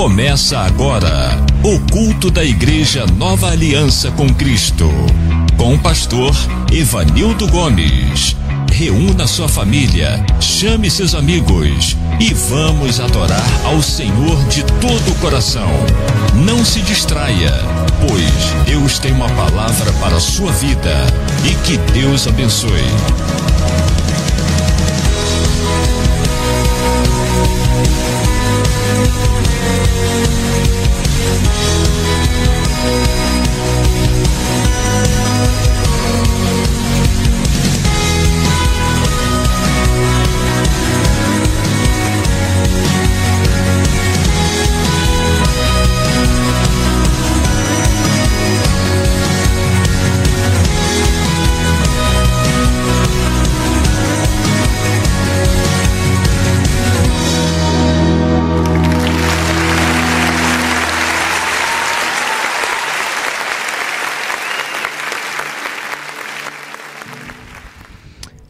Começa agora o culto da Igreja Nova Aliança com Cristo, com o pastor Evanildo Gomes. Reúna sua família, chame seus amigos e vamos adorar ao Senhor de todo o coração. Não se distraia, pois Deus tem uma palavra para a sua vida e que Deus abençoe.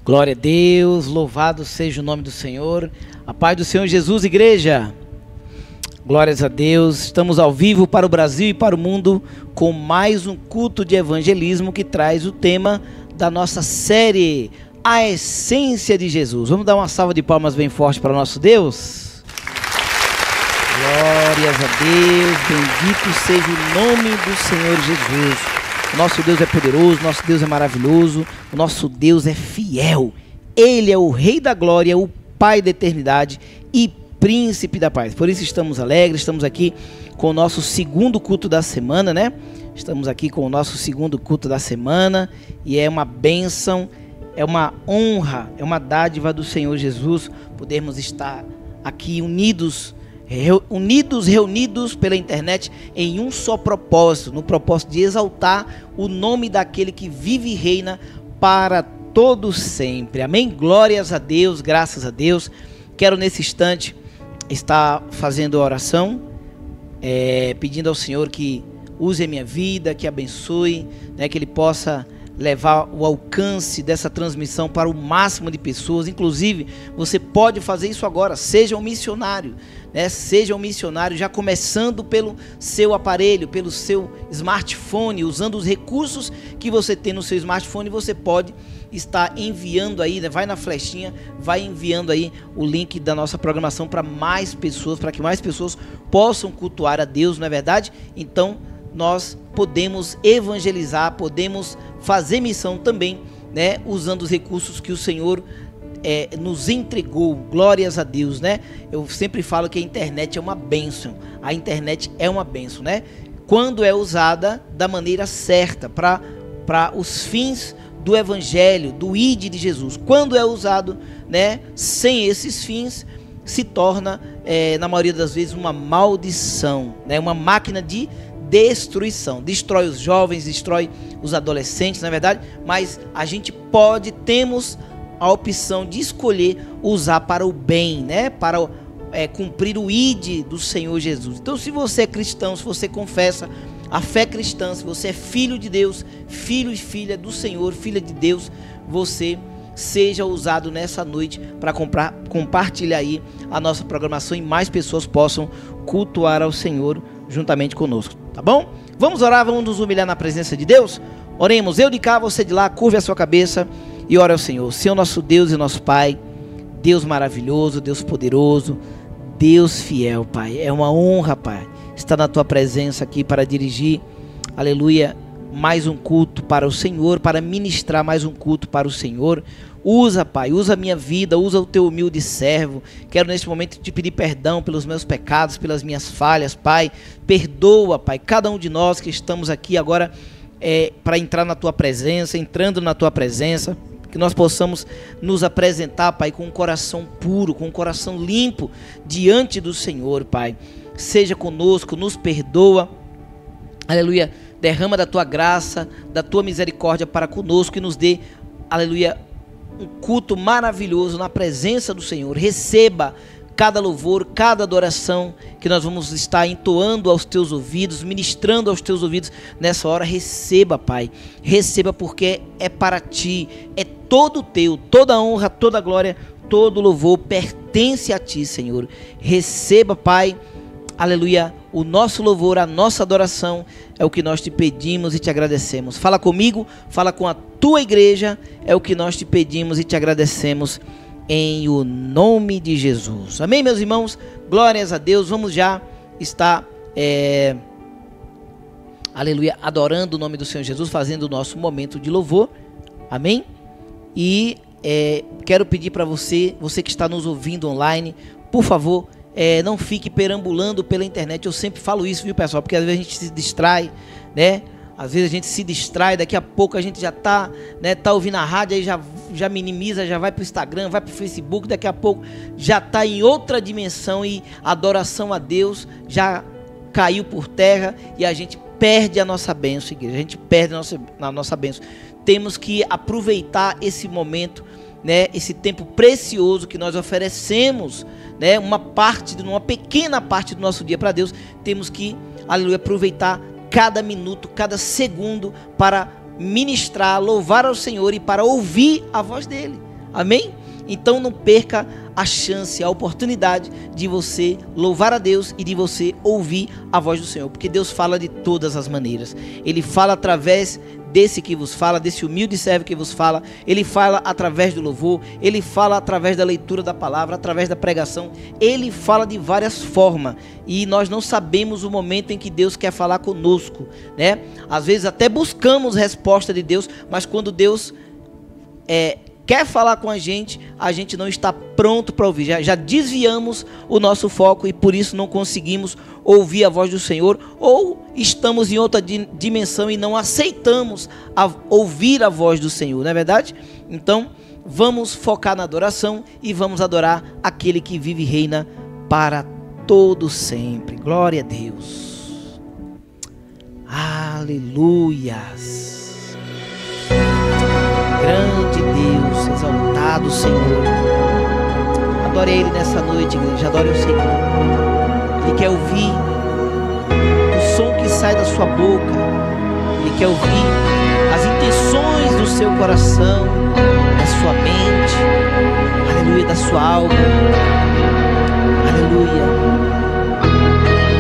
Glória a Deus, louvado seja o nome do Senhor. A paz do Senhor Jesus, igreja. Glórias a Deus. Estamos ao vivo para o Brasil e para o mundo com mais um culto de evangelismo que traz o tema da nossa série, A Essência de Jesus. Vamos dar uma salva de palmas bem forte para o nosso Deus. Glórias a Deus, bendito seja o nome do Senhor Jesus. Nosso Deus é poderoso, nosso Deus é maravilhoso, o nosso Deus é fiel. Ele é o Rei da Glória, o Pai da eternidade e Príncipe da paz. Por isso estamos alegres, estamos aqui com o nosso segundo culto da semana, né? Estamos aqui com o nosso segundo culto da semana e é uma bênção, é uma honra, é uma dádiva do Senhor Jesus podermos estar aqui reunidos pela internet em um só propósito, no propósito de exaltar o nome daquele que vive e reina para todo sempre. Amém? Glórias a Deus, graças a Deus. Quero nesse instante estar fazendo a oração, pedindo ao Senhor que use a minha vida, que abençoe, né, que Ele possa levar o alcance dessa transmissão para o máximo de pessoas. Inclusive, você pode fazer isso agora, seja um missionário, né? Seja um missionário já começando pelo seu aparelho, pelo seu smartphone, usando os recursos que você tem no seu smartphone. Você pode estar enviando aí, né? Vai na flechinha, vai enviando aí o link da nossa programação para mais pessoas, para que mais pessoas possam cultuar a Deus, não é verdade? Então, nós podemos evangelizar, podemos fazer missão também, né, usando os recursos que o Senhor nos entregou. Glórias a Deus, né? Eu sempre falo que a internet é uma bênção. A internet é uma bênção, né? Quando é usada da maneira certa, para os fins do evangelho, do ID de Jesus. Quando é usado, né, sem esses fins, se torna, na maioria das vezes, uma maldição, né? Uma máquina de destruição, destrói os jovens, destrói os adolescentes, na verdade, mas a gente temos a opção de escolher usar para o bem, né? Para cumprir o ID do Senhor Jesus. Então, se você é cristão, se você confessa a fé cristã, se você é filho de Deus, filho e filha do Senhor, filha de Deus, você seja usado nessa noite para compartilhar aí a nossa programação e mais pessoas possam cultuar ao Senhor juntamente conosco, tá bom? Vamos orar, vamos nos humilhar na presença de Deus. Oremos, eu de cá, você de lá, curve a sua cabeça e ore ao Senhor. Senhor, nosso Deus e nosso Pai, Deus maravilhoso, Deus poderoso, Deus fiel, Pai. É uma honra, Pai, estar na tua presença aqui para dirigir, aleluia, mais um culto para o Senhor, para ministrar mais um culto para o Senhor. Usa, Pai, usa a minha vida, usa o teu humilde servo. Quero neste momento te pedir perdão pelos meus pecados, pelas minhas falhas, Pai. Perdoa, Pai, cada um de nós que estamos aqui agora para entrar na tua presença, entrando na tua presença. Que nós possamos nos apresentar, Pai, com um coração puro, com um coração limpo diante do Senhor, Pai. Seja conosco, nos perdoa, aleluia. Derrama da tua graça, da tua misericórdia para conosco e nos dê, aleluia, um culto maravilhoso na presença do Senhor. Receba cada louvor, cada adoração que nós vamos estar entoando aos teus ouvidos, ministrando aos teus ouvidos nessa hora. Receba, Pai, receba, porque é para ti, é todo teu, toda a honra, toda a glória, todo louvor pertence a ti, Senhor. Receba, Pai, aleluia, o nosso louvor, a nossa adoração é o que nós te pedimos e te agradecemos. Fala comigo, fala com a tua igreja, é o que nós te pedimos e te agradecemos em o nome de Jesus. Amém, meus irmãos? Glórias a Deus. Vamos já estar, aleluia, adorando o nome do Senhor Jesus, fazendo o nosso momento de louvor. Amém? E quero pedir para você que está nos ouvindo online, por favor, não fique perambulando pela internet. Eu sempre falo isso, viu, pessoal? Porque às vezes a gente se distrai, né? Às vezes a gente se distrai, daqui a pouco a gente já tá, né, tá ouvindo a rádio, aí já minimiza, já vai pro Instagram, vai pro Facebook, daqui a pouco já tá em outra dimensão e a adoração a Deus já caiu por terra e a gente perde a nossa bênção, igreja. A gente perde a nossa bênção. Temos que aproveitar esse momento, né, esse tempo precioso que nós oferecemos, né, uma pequena parte do nosso dia para Deus. Temos que, aleluia, aproveitar cada minuto, cada segundo para ministrar, louvar ao Senhor e para ouvir a voz dele. Amém? Então não perca a chance, a oportunidade de você louvar a Deus e de você ouvir a voz do Senhor, porque Deus fala de todas as maneiras. Ele fala através desse que vos fala, desse humilde servo que vos fala. Ele fala através do louvor, ele fala através da leitura da palavra, através da pregação. Ele fala de várias formas e nós não sabemos o momento em que Deus quer falar conosco, né? Às vezes até buscamos resposta de Deus, mas quando Deus quer falar com a gente não está pronto para ouvir. Já desviamos o nosso foco e por isso não conseguimos ouvir a voz do Senhor, ou estamos em outra dimensão e não aceitamos ouvir a voz do Senhor, não é verdade? Então vamos focar na adoração e vamos adorar aquele que vive e reina para todo sempre. Glória a Deus. Aleluias. Grande Deus, exaltado Senhor. Adore Ele nessa noite, igreja. Adore o Senhor. Ele quer ouvir o som que sai da sua boca. Ele quer ouvir as intenções do seu coração, da sua mente, aleluia, da sua alma. Aleluia.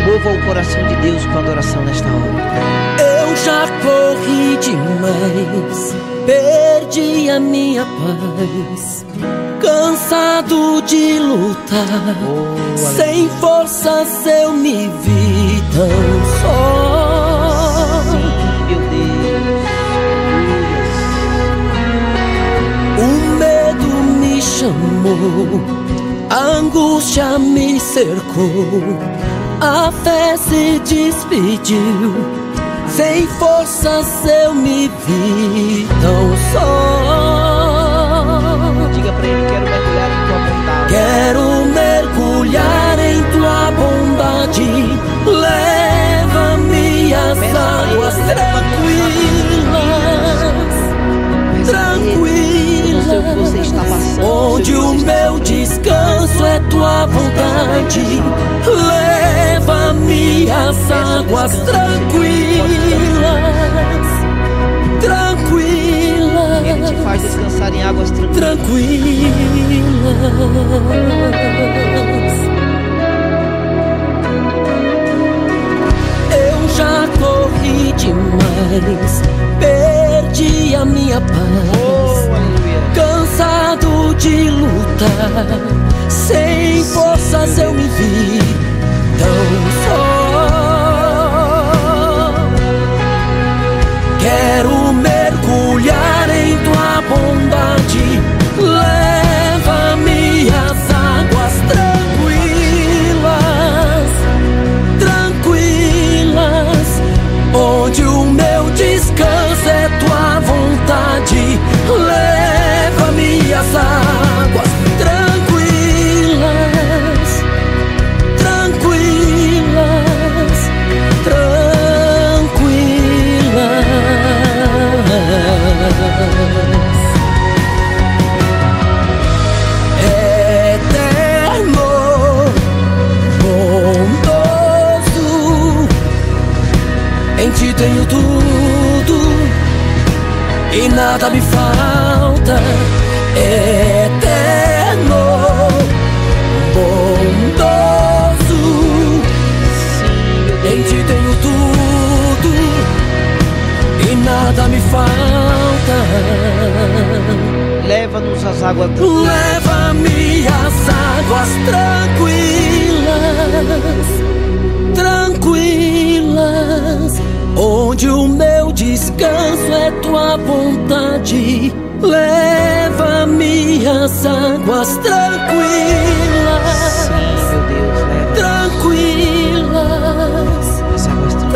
Mova o coração de Deus com a adoração nesta hora. Eu já corri demais, perdi a minha paz, cansado de lutar, sem forças eu me vi tão só. Sim, meu Deus. O medo me chamou, a angústia me cercou, a fé se despediu. Sem forças eu me vi tão só. Diga pra ele, quero mergulhar em tua bondade. Quero mergulhar em tua bondade. Leva-me às águas tranquilas, você está passando, onde o meu descanso é tua vontade. Leva-me às águas tranquilas, tranquilas. Ele te faz descansar em águas tranquilas. Eu já corri demais, perdi a minha paz, cansado de lutar, sem forças eu me vi tão só. Quero mergulhar em tua bondade. Leva-me às águas tranquilas, onde o meu descanso é tua vontade. Leva-me às águas tranquilas, eterno, bondoso, em ti tenho tudo e nada me falta. Eterno, bondoso, nada me falta. Leva-nos às águas. Leva-me às águas tranquilas, onde o meu descanso é tua vontade. Leva-me às águas tranquilas. Sim, meu Deus, leva. Tranquilas, As águas tranquilas.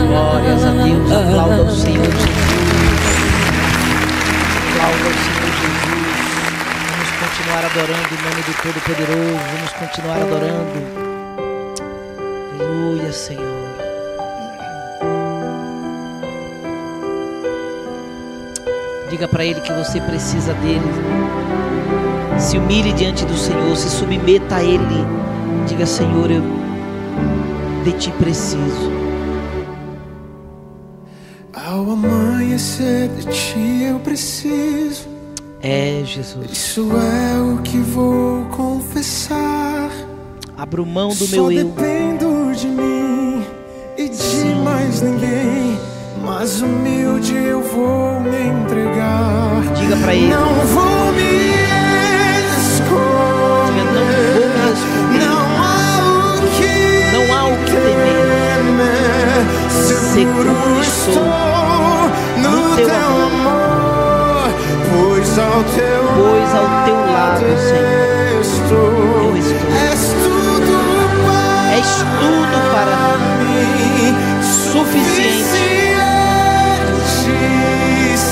Glórias a Deus, aplauda o Senhor Jesus. Aplauda o Senhor Jesus. Vamos continuar adorando em nome do Todo-Poderoso. Vamos continuar adorando. Aleluia, Senhor. Diga para Ele que você precisa dEle. Se humilhe diante do Senhor, se submeta a Ele. Diga: Senhor, eu de Ti preciso. Ao amanhecer de Ti eu preciso. É, Jesus. Isso é o que vou confessar. Abro mão do Só meu eu. dependo de mim e de mais ninguém. Mas humilde eu vou me entregar. Diga pra Ele. Não vou me esconder. Diga: não vou me esconder. Não há o que temer. Seguro estou no teu amor, pois ao teu lado, Senhor, estou. eu estou. És tudo para mim, suficiente.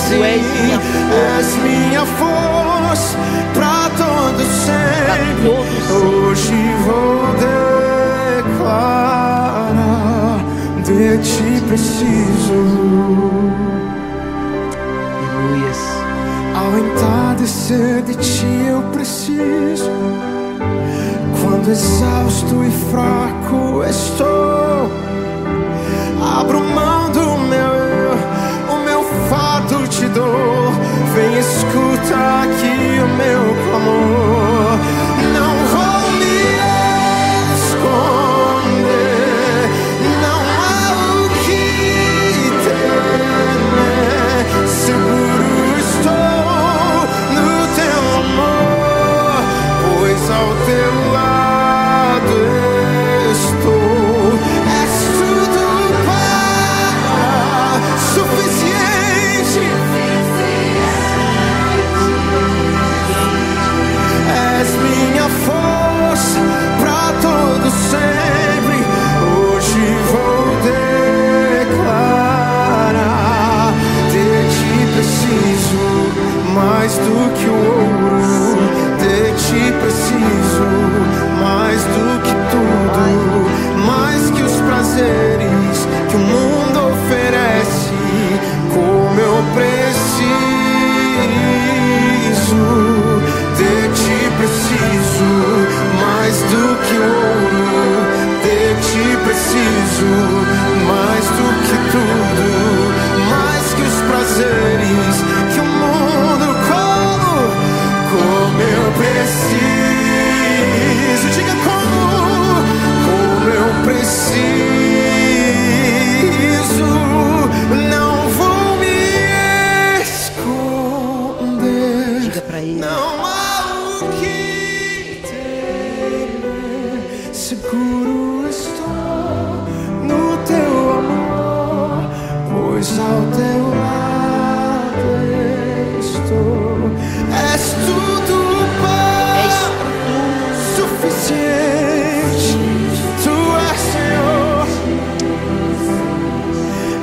Tu és minha força pra todo sempre. Hoje vou declarar: de Ti preciso. Aleluias. Ao entardecer de Ti eu preciso. Quando exausto e fraco estou, abro mão do meu eu, o meu fardo Te dou. Vem, escuta aqui o meu clamor. Não vou me esconder. Não há o que temer. Seguro estou no teu amor, pois ao teu lado estou. És tudo para suficiente. És minha força pra todo sempre. Hoje vou declarar: de Ti preciso mais do que o ouro. De Ti preciso mais do que tudo, mais que os prazeres que o mundo oferece. Como eu preciso de Ti, preciso mais do que ouro. De Ti preciso mais do que tudo, mais que os prazeres que o mundo como eu preciso. Diga como eu preciso. Não vou me esconder. Diga pra Ele. Não há o que temer. Seguro estou no teu amor, pois ao teu lado estou. És tudo para suficiente. Tu és Senhor.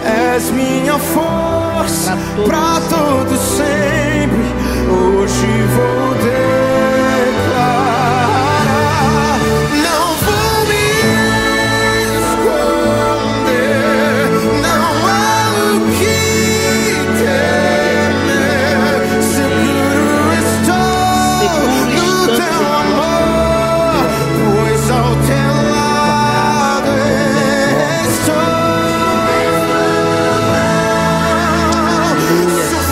És minha força pra todo sempre. Hoje vou declarar: não vou me esconder. Não há o que temer. Seguro estou no teu amor, pois ao teu lado estou.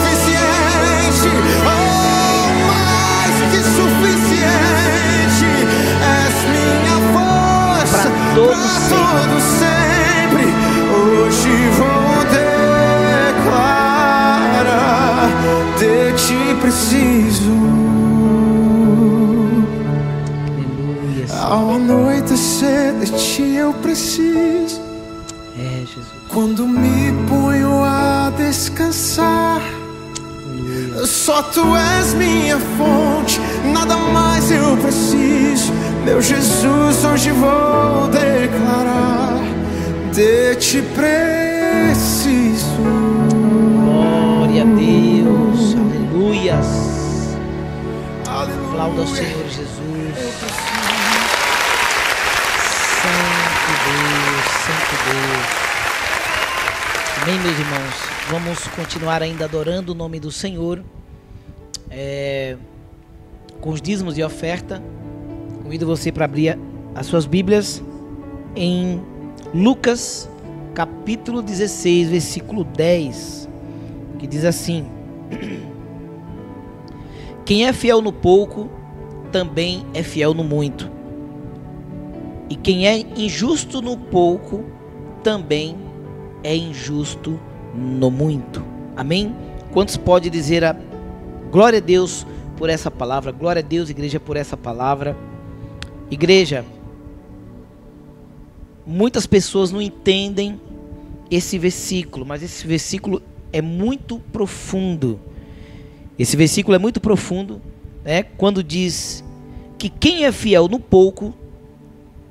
Suficiente, oh, mais que preciso. Aleluia. Ao anoitecer de ti eu preciso. Jesus. Quando me ponho a descansar, só tu és minha fonte, nada mais eu preciso. Meu Jesus, hoje vou declarar: de ti preciso. Glória a Deus. Aleluias. Aplauda ao Senhor Jesus. Santo Deus, Santo Deus. Amém, meus irmãos. Vamos continuar ainda adorando o nome do Senhor, com os dízimos e oferta. Convido você para abrir as suas Bíblias em Lucas capítulo 16, versículo 10, que diz assim: quem é fiel no pouco, também é fiel no muito. E quem é injusto no pouco, também é injusto no muito. Amém? Quantos pode dizer a glória a Deus por essa palavra? Glória a Deus, igreja, por essa palavra. Igreja, muitas pessoas não entendem esse versículo, mas esse versículo é muito profundo. Esse versículo é muito profundo, né? Quando diz que quem é fiel no pouco,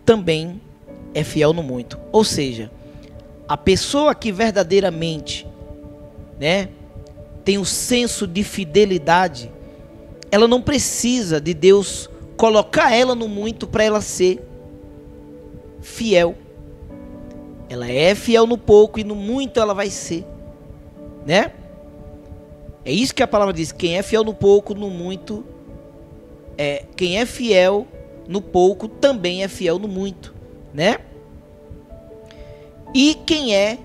também é fiel no muito. Ou seja, a pessoa que verdadeiramente, né, tem um senso de fidelidade, ela não precisa de Deus colocar ela no muito para ela ser fiel. Ela é fiel no pouco e no muito ela vai ser, né? É isso que a palavra diz: quem é fiel no pouco, no muito, quem é fiel no pouco também é fiel no muito, né? E quem é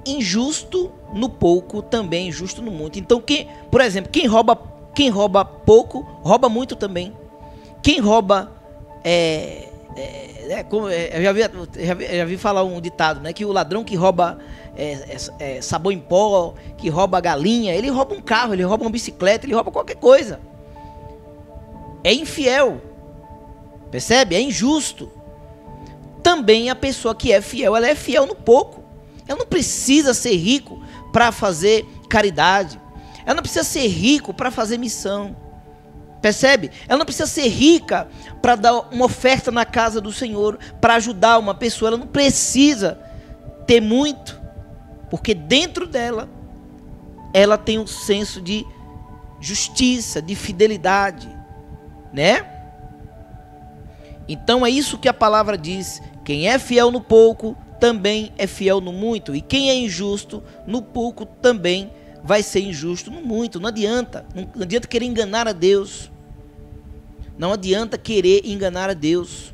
injusto no pouco também é injusto no muito. Então, por exemplo, quem rouba pouco, rouba muito também. Quem rouba eu já vi falar um ditado, né? Que o ladrão que rouba sabão em pó, que rouba galinha, ele rouba um carro, ele rouba uma bicicleta, ele rouba qualquer coisa. É infiel. Percebe? É injusto. Também a pessoa que é fiel, ela é fiel no pouco. Ela não precisa ser rico para fazer caridade. Ela não precisa ser rico para fazer missão. Percebe? Ela não precisa ser rica para dar uma oferta na casa do Senhor, para ajudar uma pessoa. Ela não precisa ter muito, porque dentro dela, ela tem um senso de justiça, de fidelidade, né? Então é isso que a palavra diz: quem é fiel no pouco, também é fiel no muito. E quem é injusto no pouco, também vai ser injusto no muito. Não adianta querer enganar a Deus. Não adianta querer enganar a Deus.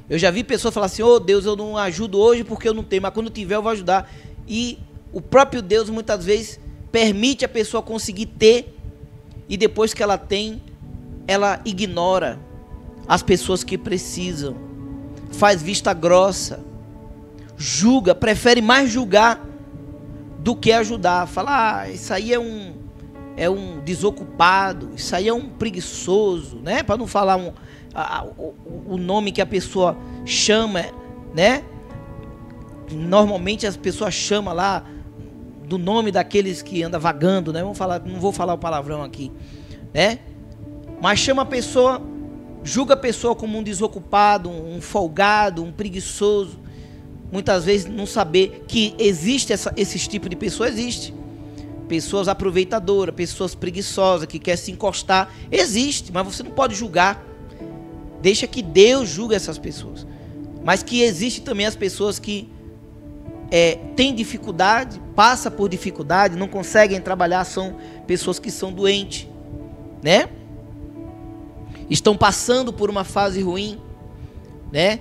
Eu já vi pessoas falar assim: oh Deus, eu não ajudo hoje porque eu não tenho, mas quando tiver eu vou ajudar. E o próprio Deus muitas vezes permite a pessoa conseguir ter, e depois que ela tem, ela ignora as pessoas que precisam, faz vista grossa, julga, prefere mais julgar do que ajudar. Fala: isso aí é um desocupado, isso aí é um preguiçoso, né? Para não falar o nome que a pessoa chama, né? Normalmente as pessoas chamam lá do nome daqueles que andam vagando, né? Não vou falar o palavrão aqui, né? Mas chama a pessoa, julga a pessoa como um desocupado, um folgado, um preguiçoso. Muitas vezes não saber que existe esse tipo de pessoa. Existe pessoas aproveitadoras, pessoas preguiçosas que querem se encostar. Existe, mas você não pode julgar. Deixa que Deus julgue essas pessoas. Mas que existe também as pessoas que têm dificuldade, passam por dificuldade, não conseguem trabalhar, são pessoas que são doentes, né? Estão passando por uma fase ruim, né?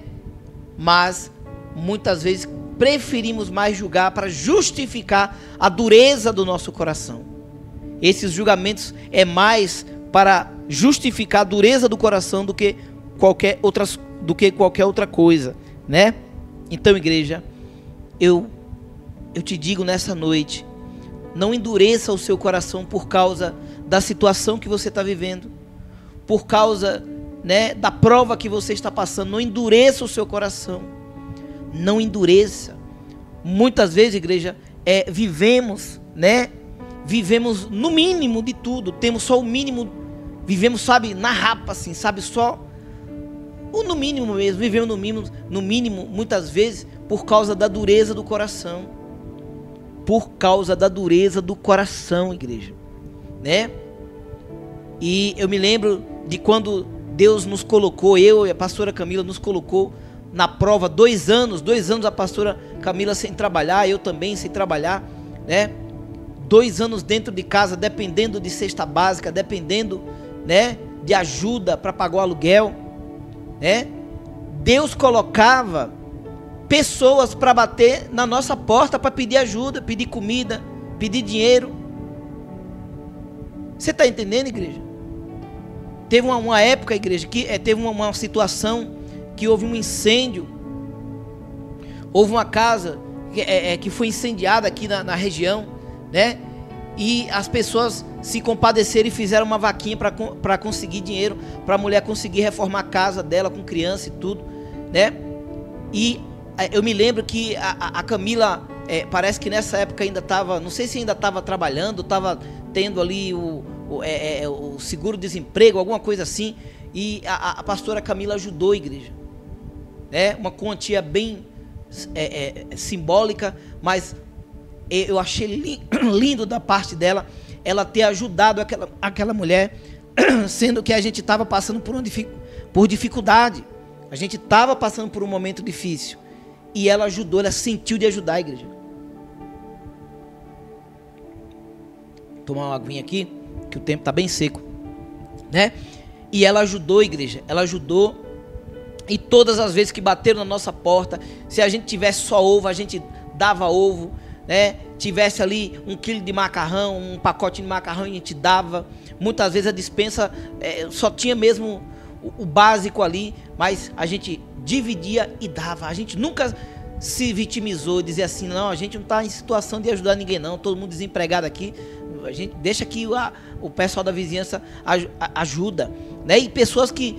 Mas muitas vezes preferimos mais julgar para justificar a dureza do nosso coração. Esses julgamentos é mais para justificar a dureza do coração do que qualquer outra coisa, né? Então, igreja, eu te digo nessa noite, Não endureça o seu coração por causa da situação que você está vivendo, por causa, né, da prova que você está passando. Não endureça o seu coração. Não endureça. Muitas vezes, igreja, vivemos, né? Vivemos no mínimo de tudo. Temos só o mínimo. Vivemos, sabe, na rapa, assim, sabe, só o no mínimo mesmo. Vivemos no mínimo, muitas vezes, por causa da dureza do coração. Por causa da dureza do coração, igreja, né? E eu me lembro de quando Deus nos colocou, eu e a pastora Camila nos colocou na prova, 2 anos a pastora Camila sem trabalhar, eu também sem trabalhar, né? 2 anos dentro de casa, dependendo de cesta básica, dependendo, né, de ajuda para pagar o aluguel, né? Deus colocava pessoas para bater na nossa porta, para pedir ajuda, pedir comida, pedir dinheiro. Você está entendendo, igreja? Teve uma época, igreja, que teve uma situação que houve um incêndio. Houve uma casa que foi incendiada aqui na região, né? E as pessoas se compadeceram e fizeram uma vaquinha para conseguir dinheiro, para a mulher conseguir reformar a casa dela com criança e tudo, né? E eu me lembro que a Camila, parece que nessa época ainda estava, não sei se ainda estava trabalhando, estava tendo ali o seguro-desemprego, alguma coisa assim. E a pastora Camila ajudou a igreja, né? Uma quantia bem simbólica, mas eu achei lindo da parte dela, ela ter ajudado aquela mulher, sendo que a gente estava passando por dificuldade, a gente estava passando por um momento difícil, e ela ajudou, ela sentiu de ajudar a igreja. Vou tomar uma aguinha aqui, que o tempo está bem seco, né? E ela ajudou a igreja, ela ajudou. E todas as vezes que bateram na nossa porta, se a gente tivesse só ovo, a gente dava ovo, né? Tivesse ali 1 quilo de macarrão, um pacote de macarrão, a gente dava. Muitas vezes a despensa só tinha mesmo o básico ali, mas a gente dividia e dava. A gente nunca se vitimizou, dizia assim, não, a gente não está em situação de ajudar ninguém não, todo mundo desempregado aqui, a gente deixa que o pessoal da vizinhança ajuda, né? E pessoas que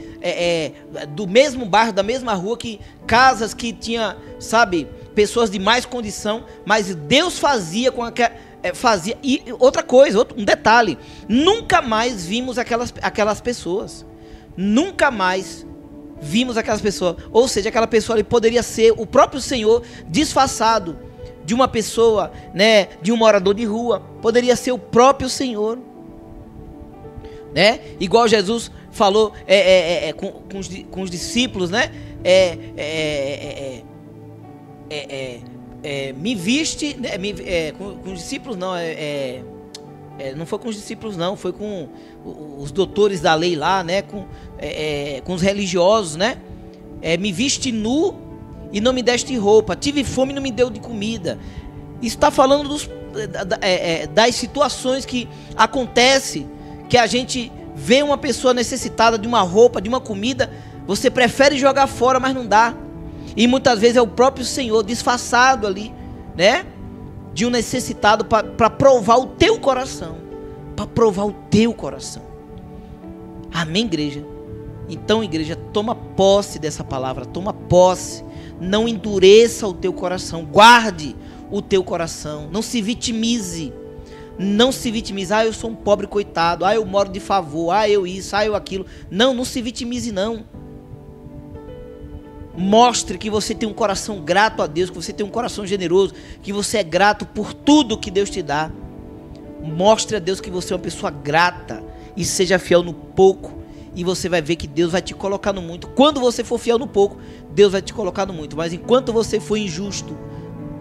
do mesmo bairro, da mesma rua, que casas que tinha, sabe, pessoas de mais condição, mas Deus fazia com fazia. E outra coisa, um detalhe, nunca mais vimos aquelas pessoas, nunca mais vimos aquelas pessoas. Ou seja, aquela pessoa ali poderia ser o próprio Senhor disfarçado de uma pessoa, né, de um morador de rua, poderia ser o próprio Senhor, né? Igual Jesus falou com os discípulos, né? Me viste, né? Com os discípulos não, não foi com os discípulos não, foi com os doutores da lei lá, né? Com os religiosos, né? Me viste nu e não me deste roupa, tive fome e não me deu de comida. Isso está falando das situações que acontece, que a gente vê uma pessoa necessitada de uma roupa, de uma comida, você prefere jogar fora, mas não dá. E muitas vezes é o próprio Senhor disfarçado ali, né, de um necessitado, para provar o teu coração, para provar o teu coração. Amém, igreja? Então, igreja, toma posse dessa palavra, toma posse. Não endureça o teu coração, guarde o teu coração, não se vitimize. Não se vitimize, eu sou um pobre coitado, eu moro de favor, eu isso, eu aquilo. Não se vitimize não. Mostre que você tem um coração grato a Deus, que você tem um coração generoso, que você é grato por tudo que Deus te dá. Mostre a Deus que você é uma pessoa grata e seja fiel no pouco, e você vai ver que Deus vai te colocar no muito. Quando você for fiel no pouco, Deus vai te colocar no muito. Mas enquanto você for injusto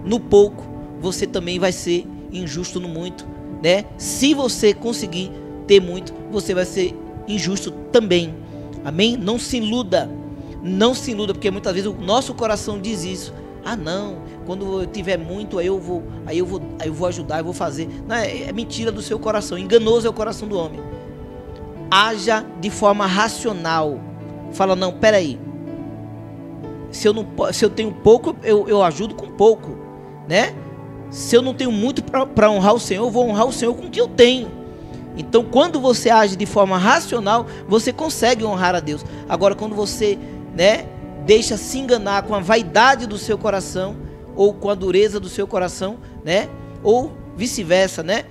no pouco, você também vai ser injusto no muito, né? Se você conseguir ter muito, você vai ser injusto também. Amém? Não se iluda. Não se iluda, porque muitas vezes o nosso coração diz isso. Não, quando eu tiver muito, aí eu vou ajudar, eu vou fazer. Não, é mentira do seu coração. Enganoso é o coração do homem. Haja de forma racional. Fala, não, peraí. Se eu tenho pouco, eu ajudo com pouco, né? se eu não tenho muito para honrar o Senhor, eu vou honrar o Senhor com o que eu tenho. Então, quando você age de forma racional, você consegue honrar a Deus. Agora, quando você, né, deixa se enganar com a vaidade do seu coração, ou com a dureza do seu coração, né, ou vice-versa, né,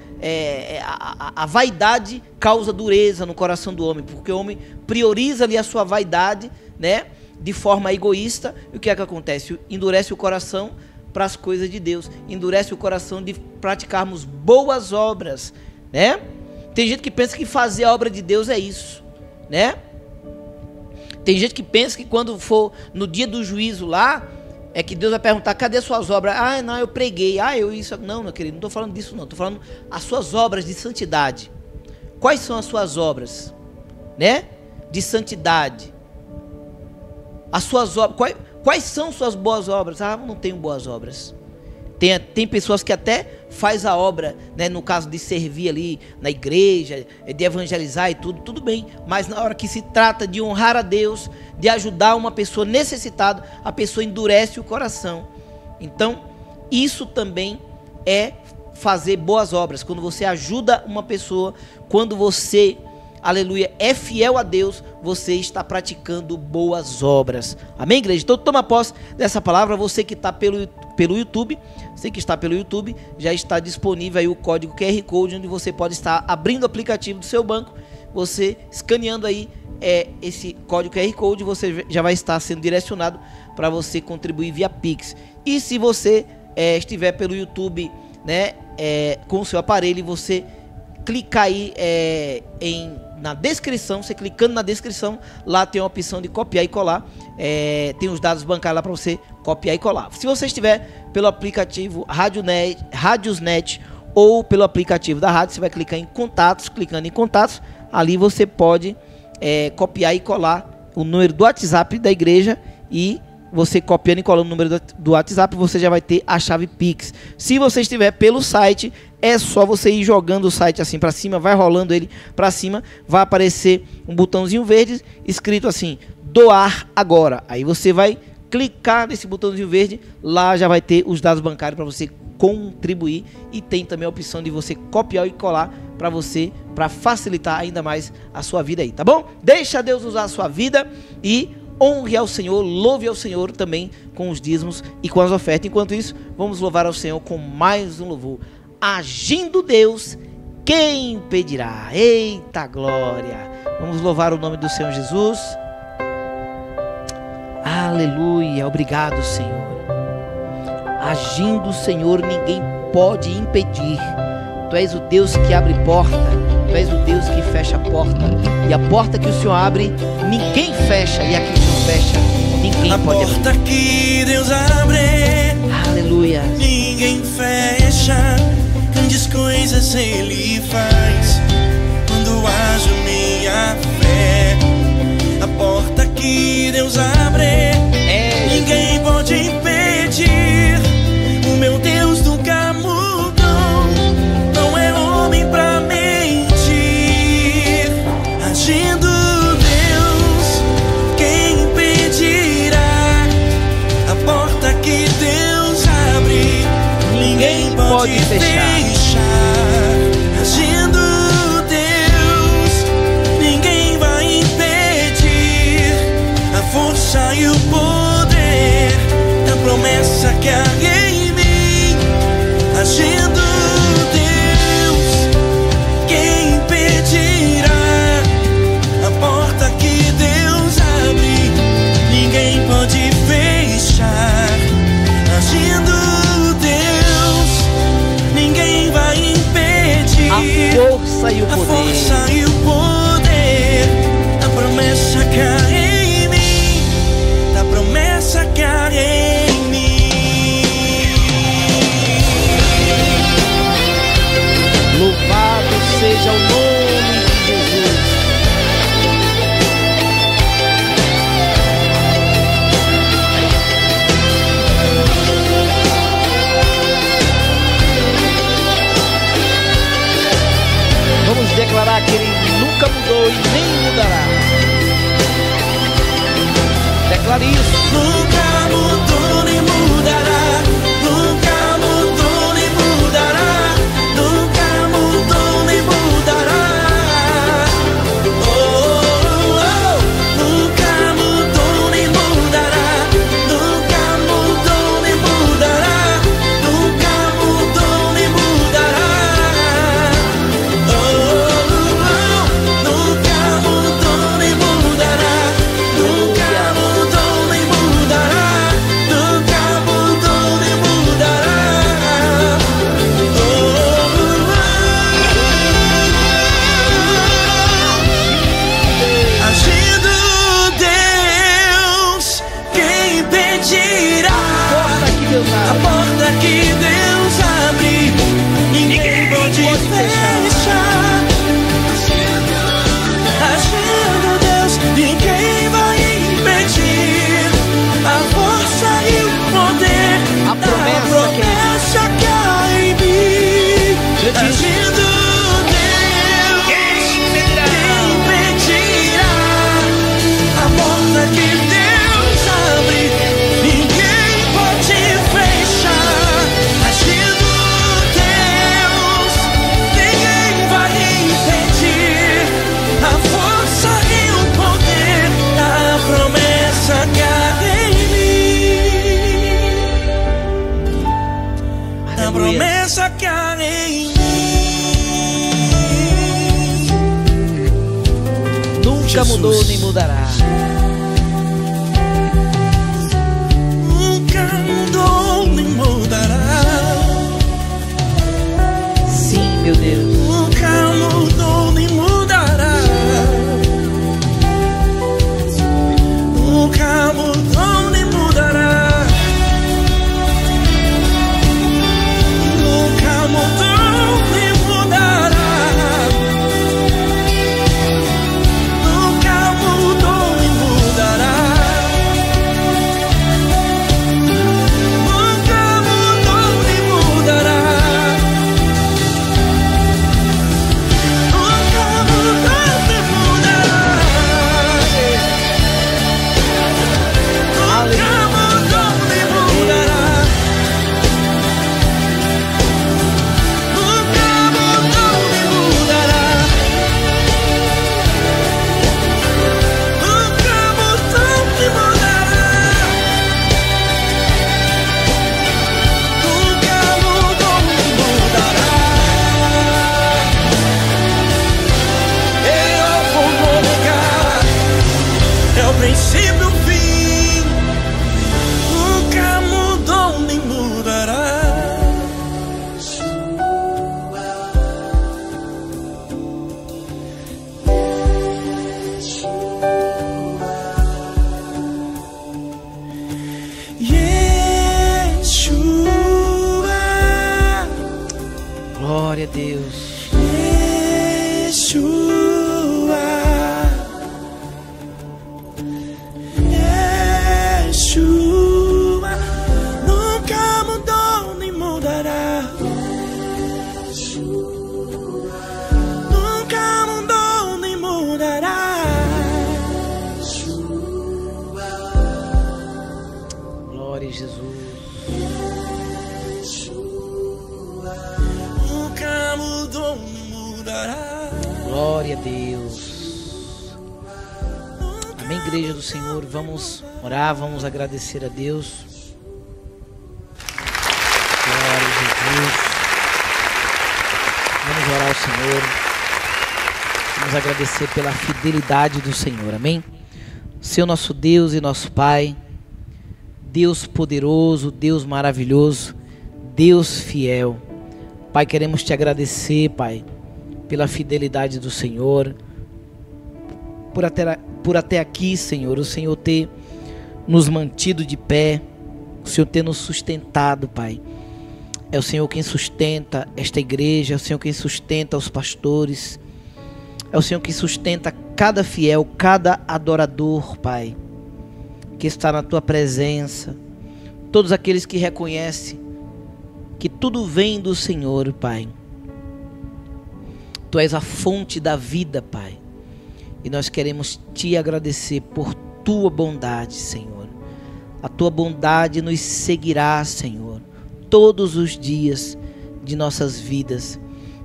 a vaidade causa dureza no coração do homem, porque o homem prioriza ali a sua vaidade, né, de forma egoísta. E o que é que acontece? Endurece o coração para as coisas de Deus, endurece o coração de praticarmos boas obras, né? Tem gente que pensa que fazer a obra de Deus é isso, né? Tem gente que pensa que quando for no dia do juízo lá, é que Deus vai perguntar: cadê suas obras? Ah, não, eu preguei. Ah, eu isso. Não, meu querido, não estou falando disso não. Estou falando as suas obras de santidade. Quais são as suas obras, né? De santidade. As suas obras. Quais são suas boas obras? Ah, não tenho boas obras. Tem pessoas que até faz a obra, né, no caso de servir ali na igreja, de evangelizar e tudo bem. Mas na hora que se trata de honrar a Deus, de ajudar uma pessoa necessitada, a pessoa endurece o coração. Então, isso também é fazer boas obras. Quando você ajuda uma pessoa, quando você, aleluia, é fiel a Deus, você está praticando boas obras. Amém, igreja? Então toma posse dessa palavra. Você que está pelo YouTube, você que está pelo YouTube, já está disponível aí o código QR Code, onde você pode estar abrindo o aplicativo do seu banco. Você escaneando aí esse código QR Code, você já vai estar sendo direcionado para você contribuir via Pix. E se você estiver pelo YouTube, né, com o seu aparelho, você clicar aí na descrição. Você clicando na descrição, lá tem a opção de copiar e colar. Tem os dados bancários lá para você copiar e colar. Se você estiver pelo aplicativo Radiosnet ou pelo aplicativo da rádio, você vai clicar em contatos. Clicando em contatos, ali você pode copiar e colar o número do WhatsApp da igreja. E você copiando e colando o número do WhatsApp, você já vai ter a chave Pix. Se você estiver pelo site, é só você ir jogando o site assim para cima, vai rolando ele para cima, vai aparecer um botãozinho verde escrito assim: doar agora. Aí você vai clicar nesse botãozinho verde, lá já vai ter os dados bancários para você contribuir, e tem também a opção de você copiar e colar para facilitar ainda mais a sua vida aí, tá bom? Deixa Deus usar a sua vida e honre ao Senhor, louve ao Senhor também com os dízimos e com as ofertas. Enquanto isso, vamos louvar ao Senhor com mais um louvor. Agindo Deus, quem impedirá? Eita glória! Vamos louvar o nome do Senhor Jesus. Aleluia, obrigado, Senhor. Agindo o Senhor, ninguém pode impedir. Tu és o Deus que abre porta, Tu és o Deus que fecha a porta, e a porta que o Senhor abre, ninguém fecha, e a que o Senhor fecha, ninguém pode abrir. A porta que Deus abre, aleluia, ninguém fecha. Grandes coisas Ele faz quando ajo minha fé. A porta que Deus abre, ninguém pode impedir. O meu Deus nunca mudou, não é homem pra mentir. Agindo Deus, quem impedirá? A porta que Deus abre, ninguém pode fechar. Agindo Deus, ninguém vai impedir. A força e o poder da promessa que há em mim. Agindo Deus, quem impedirá? A porta que Deus abre, ninguém pode fechar. Agindo Deus, ninguém vai impedir. A força e o poder, a força e o poder da promessa que há em mim, da promessa que há em mim. Louvado seja o nome de Jesus. Vamos declarar que Ele promessa que há em mim. Nunca Jesus. mudou nem mudará. Nunca mudou nem mudará. Sim, meu Deus. Nunca mudou nem mudará. Nunca mudou nem mudará. Nunca mudou nem mudará. Nunca mudou nem mudará. Nunca mudou nem mudará. Nunca mudou nem mudará. Nunca mudou nem mudará. Nunca mudou nem mudará. Nunca mudou nem mudará. Nunca mudou nem mudará. É o Omega, é o princípio, o fim. Nunca mudou nem mudará. Yeshua, Glória a Deus. Yeshua, Yeshua, nunca mudou nem mudará. Nunca mudou nem mudará. Glória a Jesus. Nunca mudou nem mudará. Glória a Deus. Amém, igreja do Senhor. Vamos orar, vamos agradecer a Deus. Glória a Jesus. Vamos orar ao Senhor. Vamos agradecer pela fidelidade do Senhor. Amém? Seu nosso Deus e nosso Pai, Deus poderoso, Deus maravilhoso, Deus fiel. Pai, queremos te agradecer, Pai, pela fidelidade do Senhor, por até aqui, Senhor, o Senhor ter nos mantido de pé, o Senhor ter nos sustentado, Pai. É o Senhor quem sustenta esta igreja, é o Senhor quem sustenta os pastores, é o Senhor que sustenta cada fiel, cada adorador, Pai, que está na tua presença, todos aqueles que reconhecem que tudo vem do Senhor, Pai. Tu és a fonte da vida, Pai. E nós queremos te agradecer por tua bondade, Senhor. A tua bondade nos seguirá, Senhor, todos os dias de nossas vidas.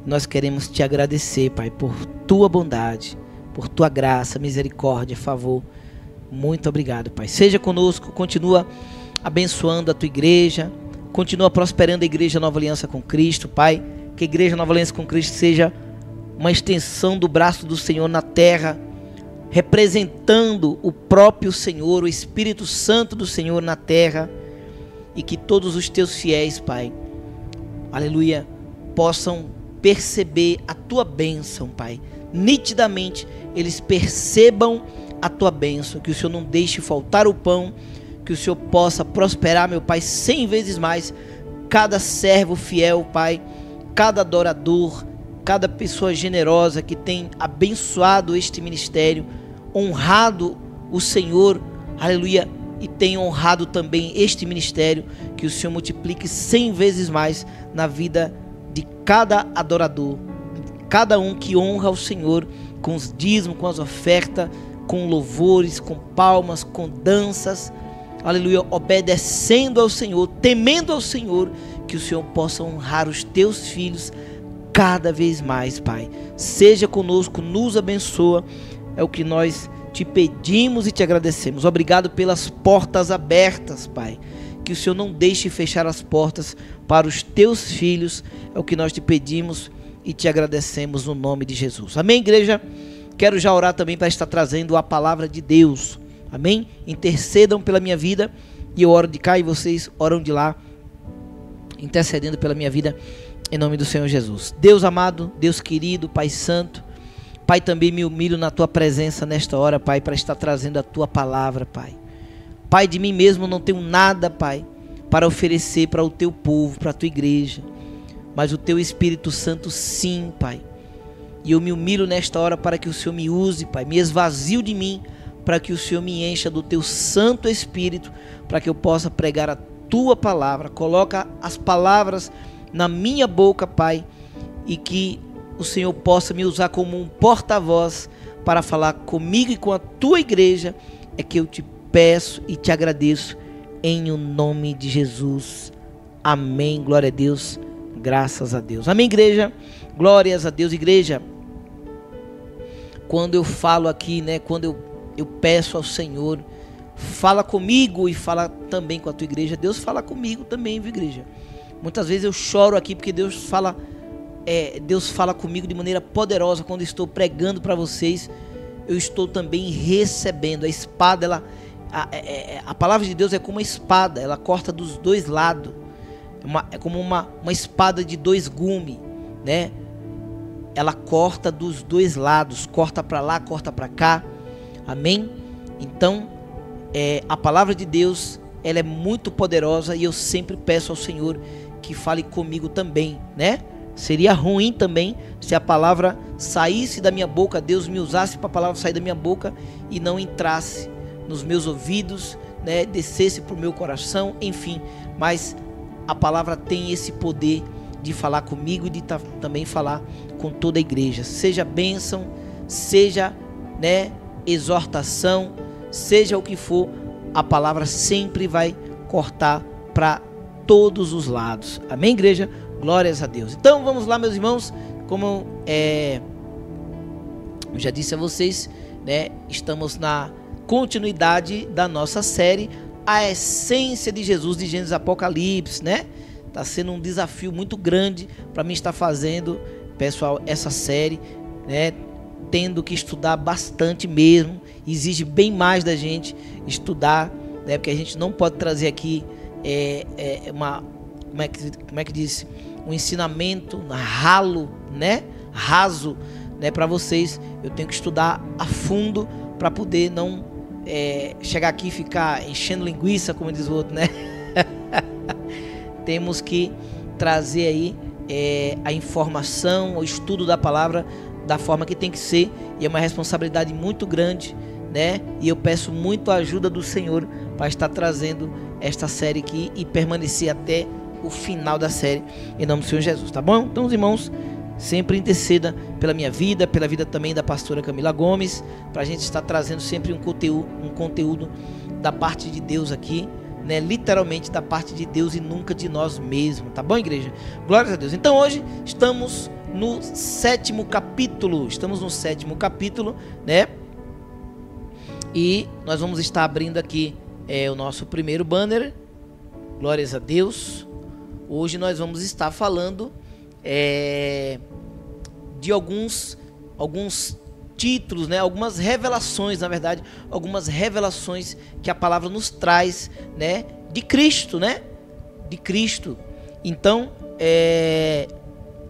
Nós queremos te agradecer, Pai, por tua bondade, por tua graça, misericórdia, favor. Muito obrigado, Pai. Seja conosco, continua abençoando a tua igreja, continua prosperando a Igreja Nova Aliança com Cristo, Pai. Que a Igreja Nova Aliança com Cristo seja uma extensão do braço do Senhor na terra, representando o próprio Senhor, o Espírito Santo do Senhor na terra, e que todos os teus fiéis, Pai, aleluia, possam perceber a tua bênção, Pai. Nitidamente eles percebam a tua bênção, que o Senhor não deixe faltar o pão, que o Senhor possa prosperar, meu Pai, 100 vezes mais cada servo fiel, Pai, cada adorador, cada pessoa generosa que tem abençoado este ministério, honrado o Senhor, aleluia, e tem honrado também este ministério, que o Senhor multiplique 100 vezes mais na vida de cada adorador, cada um que honra o Senhor com os dízimos, com as ofertas, com louvores, com palmas, com danças, aleluia, obedecendo ao Senhor, temendo ao Senhor, que o Senhor possa honrar os teus filhos cada vez mais, Pai. Seja conosco, nos abençoa, é o que nós te pedimos e te agradecemos. Obrigado pelas portas abertas, Pai, que o Senhor não deixe fechar as portas para os teus filhos. É o que nós te pedimos e te agradecemos no nome de Jesus. Amém, igreja? Quero já orar também para estar trazendo a palavra de Deus. Amém? Intercedam pela minha vida e eu oro de cá e vocês oram de lá, intercedendo pela minha vida em nome do Senhor Jesus. Deus amado, Deus querido, Pai santo, Pai, também me humilho na tua presença nesta hora, Pai, para estar trazendo a tua palavra, Pai. Pai, de mim mesmo não tenho nada, Pai, para oferecer para o teu povo, para a tua igreja, mas o teu Espírito Santo sim, Pai. E eu me humilho nesta hora para que o Senhor me use, Pai, me esvazio de mim, para que o Senhor me encha do teu Santo Espírito, para que eu possa pregar a tua palavra. Coloca as palavras na minha boca, Pai, e que o Senhor possa me usar como um porta-voz para falar comigo e com a tua igreja. É que eu te peço e te agradeço em o nome de Jesus. Amém. Glória a Deus. Graças a Deus. Amém, igreja. Glórias a Deus, igreja. Quando eu falo aqui, né, quando eu peço ao Senhor, fala comigo e fala também com a tua igreja. Deus fala comigo também, viu, igreja? Muitas vezes eu choro aqui porque Deus fala comigo de maneira poderosa. Quando estou pregando para vocês, eu estou também recebendo. A espada, a palavra de Deus é como uma espada, ela corta dos dois lados. É como uma espada de dois gumes, né? Ela corta dos dois lados, corta para lá, corta para cá. Amém? Então, a palavra de Deus, ela é muito poderosa e eu sempre peço ao Senhor que fale comigo também, né? Seria ruim também se a palavra saísse da minha boca, Deus me usasse para a palavra sair da minha boca e não entrasse nos meus ouvidos, né? Descesse para o meu coração, enfim. Mas a palavra tem esse poder de falar comigo e de também falar com toda a igreja. Seja bênção, seja, né, exortação, seja o que for, a palavra sempre vai cortar para todos os lados. Amém, igreja? Glórias a Deus. Então vamos lá, meus irmãos, como eu já disse a vocês, né, estamos na continuidade da nossa série A Essência de Jesus, de Gênesis Apocalipse, né? Está sendo um desafio muito grande para mim estar fazendo, pessoal, essa série, né? Tendo que estudar bastante mesmo, exige bem mais da gente estudar, né? Porque a gente não pode trazer aqui como é que diz, um ensinamento ralo, né? Raso, né? Para vocês, eu tenho que estudar a fundo para poder não chegar aqui e ficar enchendo linguiça, como diz o outro, né? Temos que trazer aí a informação, o estudo da palavra da forma que tem que ser, e é uma responsabilidade muito grande, né? E eu peço muito a ajuda do Senhor para estar trazendo esta série aqui e permanecer até o final da série, em nome do Senhor Jesus, tá bom? Então, os irmãos, sempre interceda pela minha vida, pela vida também da pastora Camila Gomes, para a gente estar trazendo sempre um conteúdo da parte de Deus aqui, né? Literalmente da parte de Deus e nunca de nós mesmos, tá bom, igreja? Glórias a Deus. Então hoje estamos no 7º capítulo, né? E nós vamos estar abrindo aqui o nosso primeiro banner. Glórias a Deus. Hoje nós vamos estar falando de alguns títulos, né? Algumas revelações, na verdade, algumas revelações que a palavra nos traz, né? De Cristo, né? De Cristo. Então,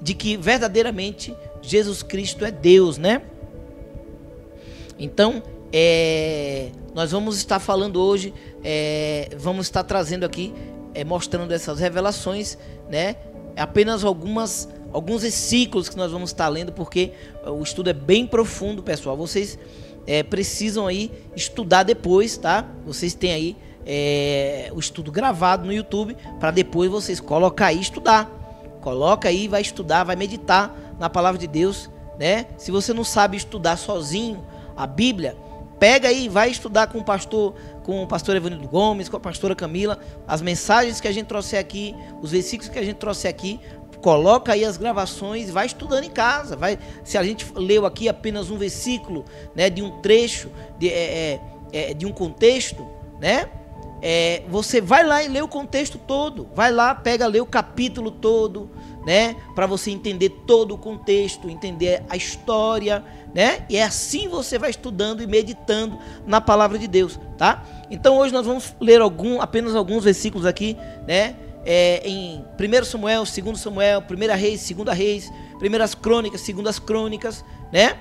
de que verdadeiramente Jesus Cristo é Deus, né? Então, nós vamos estar falando hoje, vamos estar trazendo aqui, mostrando essas revelações, né? Apenas alguns versículos que nós vamos estar lendo, porque o estudo é bem profundo, pessoal. Vocês precisam aí estudar depois, tá? Vocês têm aí o estudo gravado no YouTube, para depois vocês colocar aí e estudar. Coloca aí, vai estudar, vai meditar na palavra de Deus, né? Se você não sabe estudar sozinho a Bíblia, pega aí, vai estudar com o pastor Evanildo Gomes, com a pastora Camila, as mensagens que a gente trouxe aqui, os versículos que a gente trouxe aqui. Coloca aí as gravações, vai estudando em casa. Se a gente leu aqui apenas um versículo, né, de um trecho, de um contexto, né? você vai lá e lê o contexto todo. Vai lá, lê o capítulo todo, né? Para você entender todo o contexto, entender a história, né? E é assim você vai estudando e meditando na palavra de Deus, tá? Então hoje nós vamos ler apenas alguns versículos aqui, né? Em 1 Samuel, 2 Samuel, 1 Reis, 2 Reis, 1 Crônicas, 2 Crônicas, né?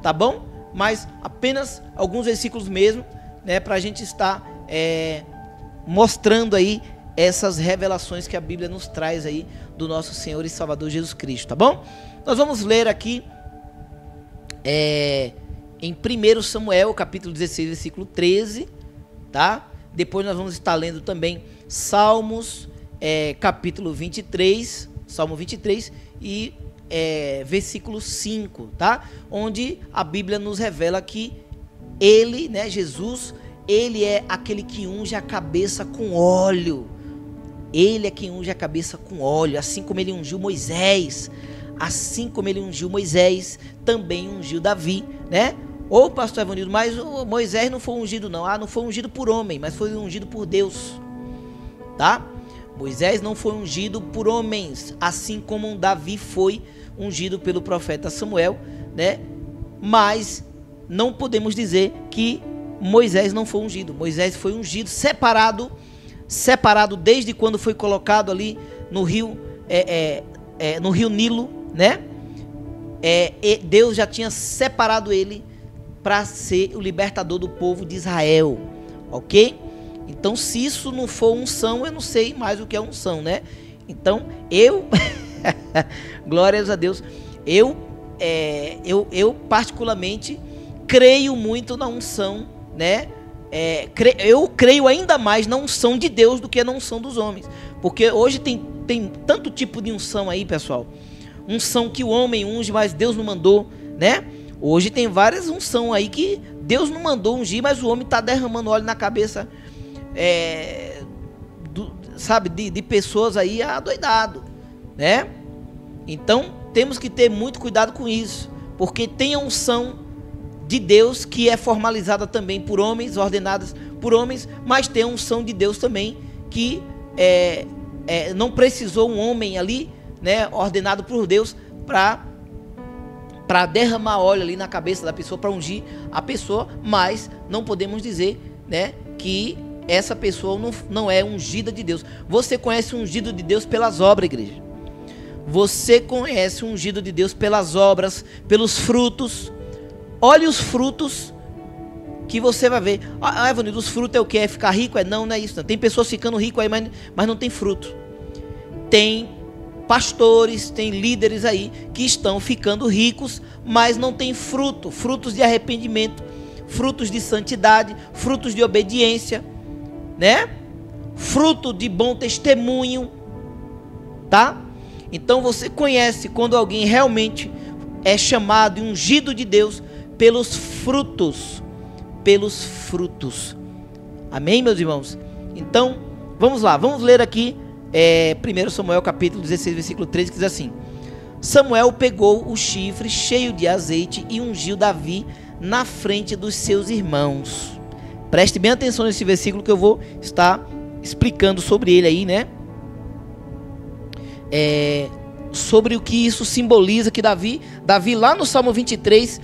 Tá bom? Mas apenas alguns versículos mesmo, né? Para a gente estar mostrando aí essas revelações que a Bíblia nos traz aí do nosso Senhor e Salvador Jesus Cristo, tá bom? Nós vamos ler aqui em 1 Samuel, capítulo 16, versículo 13, tá? Depois nós vamos estar lendo também Salmos, capítulo 23, Salmo 23 e versículo 5, tá? Onde a Bíblia nos revela que ele, né, Jesus, ele é aquele que unge a cabeça com óleo. Ele é quem unge a cabeça com óleo, assim como ele ungiu Moisés. Assim como ele ungiu Moisés, também ungiu Davi, né? Ô, pastor Evanildo, mas o Moisés não foi ungido não. Não foi ungido por homem, mas foi ungido por Deus, tá? Moisés não foi ungido por homens, assim como Davi foi ungido pelo profeta Samuel, né? Mas não podemos dizer que Moisés não foi ungido. Moisés foi ungido, separado desde quando foi colocado ali no rio, no rio Nilo, né? Deus já tinha separado ele para ser o libertador do povo de Israel, ok? Então, se isso não for unção, eu não sei mais o que é unção, né? Então, glórias a Deus, eu particularmente creio muito na unção, né? Eu creio ainda mais na unção de Deus do que na unção dos homens, porque hoje tem tanto tipo de unção aí, pessoal. Unção que o homem unge, mas Deus não mandou, né? Hoje tem várias unção aí que Deus não mandou ungir, mas o homem está derramando óleo na cabeça, de pessoas aí adoidado, né? Então temos que ter muito cuidado com isso, porque tem a unção de Deus que é formalizada também por homens, ordenadas por homens, mas tem a unção de Deus também que não precisou um homem ali, né, ordenado por Deus para derramar óleo ali na cabeça da pessoa, para ungir a pessoa, mas não podemos dizer, né, que essa pessoa não é ungida de Deus. Você conhece o ungido de Deus pelas obras, igreja. Você conhece o ungido de Deus pelas obras, pelos frutos. Olhe os frutos que você vai ver. Evanildo, os frutos é o que? É ficar rico? Não é isso. Não. Tem pessoas ficando ricas aí, mas não tem fruto. Tem pastores, tem líderes aí que estão ficando ricos, mas não tem fruto. Frutos de arrependimento, frutos de santidade, frutos de obediência, né? Fruto de bom testemunho, tá? Então você conhece quando alguém realmente é chamado e ungido de Deus pelos frutos. Pelos frutos. Amém, meus irmãos? Então, vamos lá. Vamos ler aqui 1 Samuel capítulo 16, versículo 13, que diz assim: Samuel pegou o chifre cheio de azeite e ungiu Davi na frente dos seus irmãos. Preste bem atenção nesse versículo que eu vou estar explicando sobre ele aí, né? Sobre o que isso simboliza, que Davi lá no Salmo 23,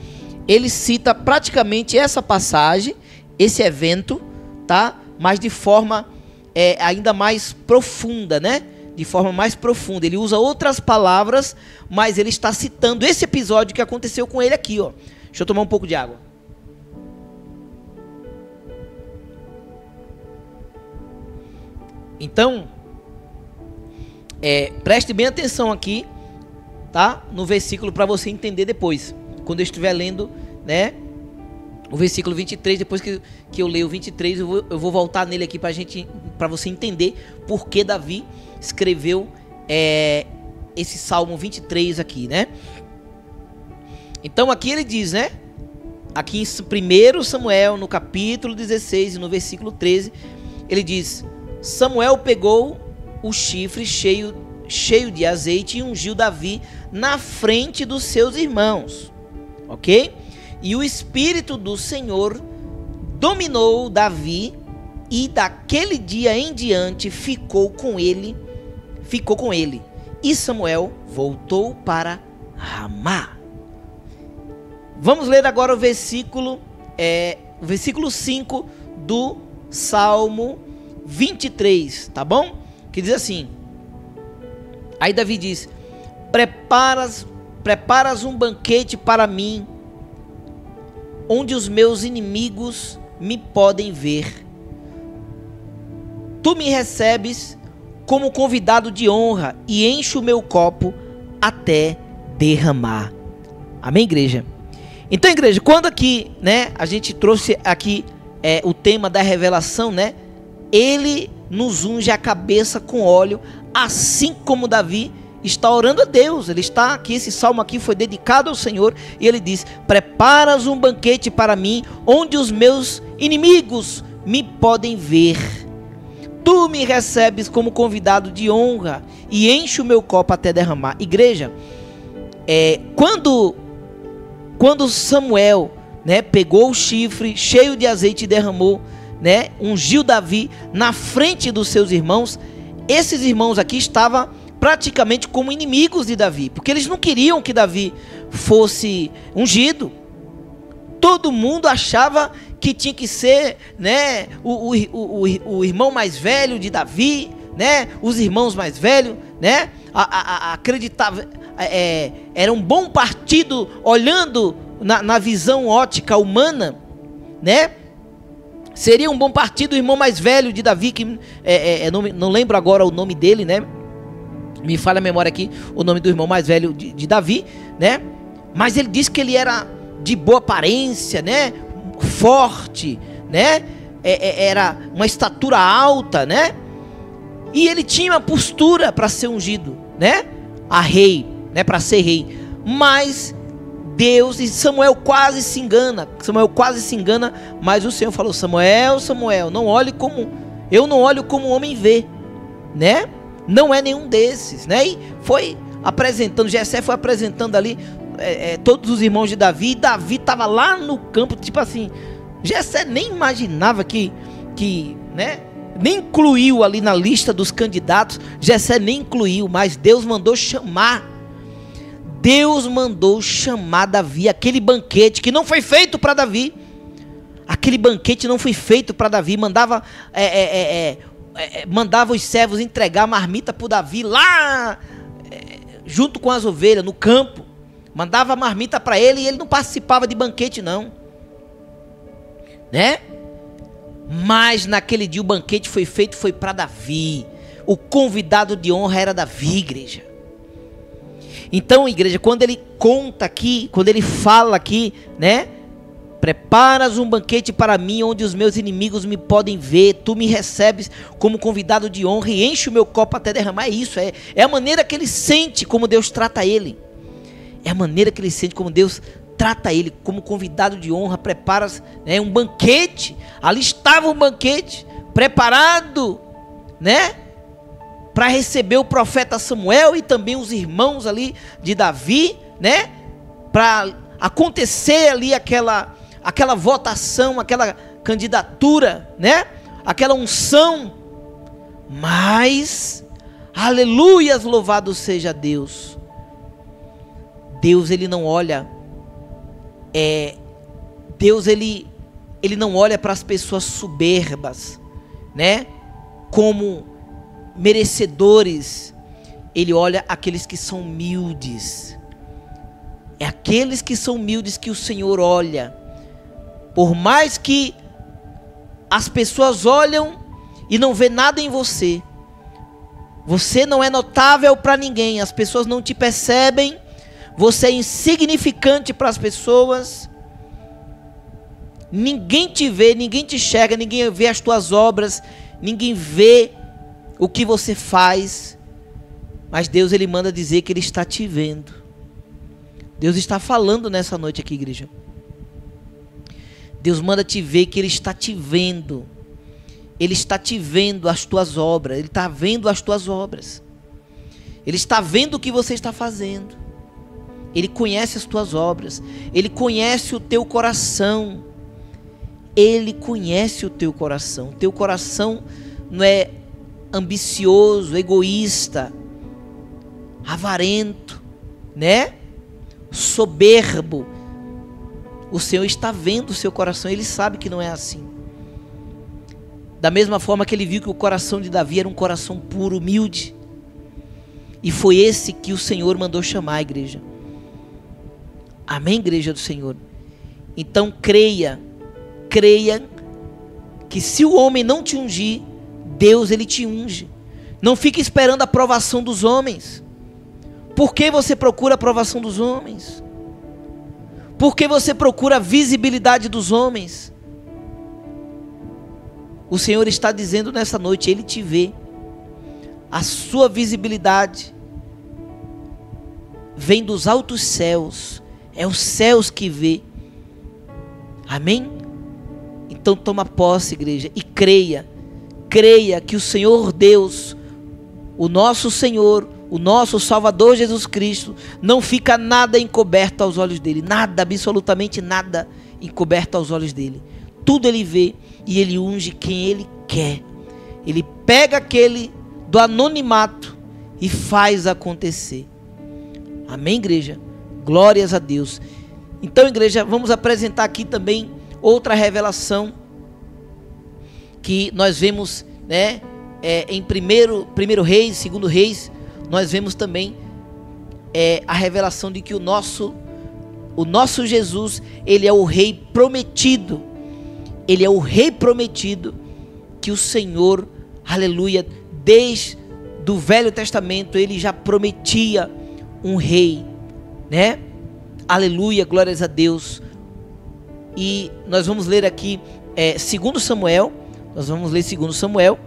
ele cita praticamente essa passagem, esse evento, tá? Mas de forma ainda mais profunda, né? De forma mais profunda. Ele usa outras palavras, mas ele está citando esse episódio que aconteceu com ele aqui, ó. Deixa eu tomar um pouco de água. Então, preste bem atenção aqui, tá? No versículo, para você entender depois, quando eu estiver lendo, né, o versículo 23, depois que eu leio o 23, eu vou voltar nele aqui para você entender por que Davi escreveu esse Salmo 23 aqui, né? Então aqui ele diz, né, aqui em 1 Samuel, no capítulo 16 e no versículo 13, ele diz: Samuel pegou o chifre cheio de azeite e ungiu Davi na frente dos seus irmãos, ok? E o Espírito do Senhor dominou Davi e daquele dia em diante ficou com ele. E Samuel voltou para Ramá. Vamos ler agora o versículo 5 do Salmo 23, tá bom? Que diz assim: aí Davi diz: preparas um banquete para mim, onde os meus inimigos me podem ver. Tu me recebes como convidado de honra e enche o meu copo até derramar. Amém, igreja? Então, igreja, quando aqui, né, a gente trouxe aqui o tema da revelação, né? Ele nos unge a cabeça com óleo, assim como Davi está orando a Deus. Ele está aqui, esse salmo aqui foi dedicado ao Senhor, e ele diz: preparas um banquete para mim, onde os meus inimigos me podem ver. Tu me recebes como convidado de honra e enche o meu copo até derramar. Igreja, quando Samuel, né, pegou o chifre cheio de azeite e derramou, né, ungiu Davi na frente dos seus irmãos, esses irmãos aqui estavam praticamente como inimigos de Davi, porque eles não queriam que Davi fosse ungido. Todo mundo achava que tinha que ser, né, o irmão mais velho de Davi, né, os irmãos mais velhos, né, acreditava, era um bom partido olhando na visão ótica humana, né? Seria um bom partido o irmão mais velho de Davi, que não lembro agora o nome dele, né? Me falha a memória aqui o nome do irmão mais velho de Davi, né? Mas ele disse que ele era de boa aparência, né? Forte, né? Era uma estatura alta, né? E ele tinha uma postura para ser ungido, né? A rei, né? Para ser rei. Mas Deus, e Samuel quase se engana, mas o Senhor falou: Samuel, não olhe como, eu não olho como o homem vê, né? Não é nenhum desses, né? E foi apresentando, Jessé foi apresentando ali todos os irmãos de Davi, e Davi estava lá no campo, tipo assim, Jessé nem imaginava que né? Nem incluiu ali na lista dos candidatos, Jessé nem incluiu, mas Deus mandou chamar Davi, aquele banquete que não foi feito para Davi. Aquele banquete não foi feito para Davi. Mandava os servos entregar a marmita para Davi lá, junto com as ovelhas, no campo. Mandava a marmita para ele e ele não participava de banquete não, né? Mas naquele dia o banquete foi feito, foi para Davi. O convidado de honra era Davi, igreja. Então, igreja, quando ele conta aqui, quando ele fala aqui, né? Preparas um banquete para mim, onde os meus inimigos me podem ver. Tu me recebes como convidado de honra e enche o meu copo até derramar. É isso, é a maneira que ele sente como Deus trata ele. É a maneira que ele sente como Deus trata ele, como convidado de honra. Preparas, né, um banquete. Ali estava um banquete preparado, né? Para receber o profeta Samuel e também os irmãos ali de Davi, né? Para acontecer ali aquela votação, aquela candidatura, né? Aquela unção. Mas, aleluias, louvado seja Deus. Deus, ele não olha, Deus, ele não olha para as pessoas soberbas, né? Como merecedores. Ele olha aqueles que são humildes. É aqueles que são humildes que o Senhor olha. Por mais que as pessoas olham e não vê nada em você, você não é notável para ninguém, as pessoas não te percebem, você é insignificante para as pessoas, ninguém te vê, ninguém te enxerga, ninguém vê as tuas obras, ninguém vê o que você faz, mas Deus, ele manda dizer que ele está te vendo. Deus está falando nessa noite aqui, igreja. Deus manda te ver que ele está te vendo. Ele está te vendo as tuas obras. Ele está vendo as tuas obras. Ele está vendo o que você está fazendo. Ele conhece as tuas obras. Ele conhece o teu coração. Ele conhece o teu coração. O teu coração não é ambicioso, egoísta, avarento, né? Soberbo. O Senhor está vendo o seu coração, Ele sabe que não é assim. Da mesma forma que Ele viu que o coração de Davi era um coração puro, humilde. E foi esse que o Senhor mandou chamar a igreja. Amém, igreja do Senhor? Então creia que se o homem não te ungir, Deus Ele te unge. Não fique esperando a aprovação dos homens. Por que você procura a aprovação dos homens? Por que você procura a visibilidade dos homens? O Senhor está dizendo nessa noite, Ele te vê. A sua visibilidade vem dos altos céus. É os céus que vê. Amém? Então toma posse, igreja, e creia que o Senhor Deus, o nosso Senhor, o nosso Salvador Jesus Cristo, não fica nada encoberto aos olhos dele, nada, absolutamente nada encoberto aos olhos dele. Tudo Ele vê e Ele unge quem Ele quer. Ele pega aquele do anonimato e faz acontecer. Amém, igreja? Glórias a Deus. Então, igreja, vamos apresentar aqui também outra revelação que nós vemos, né, em primeiro Reis, segundo Reis, nós vemos também a revelação de que o nosso Jesus, Ele é o Rei prometido. Ele é o Rei prometido que o Senhor, aleluia, desde do Velho Testamento, Ele já prometia um Rei, né? Aleluia, glórias a Deus. E nós vamos ler aqui 2 Samuel. Nós vamos ler 2 Samuel,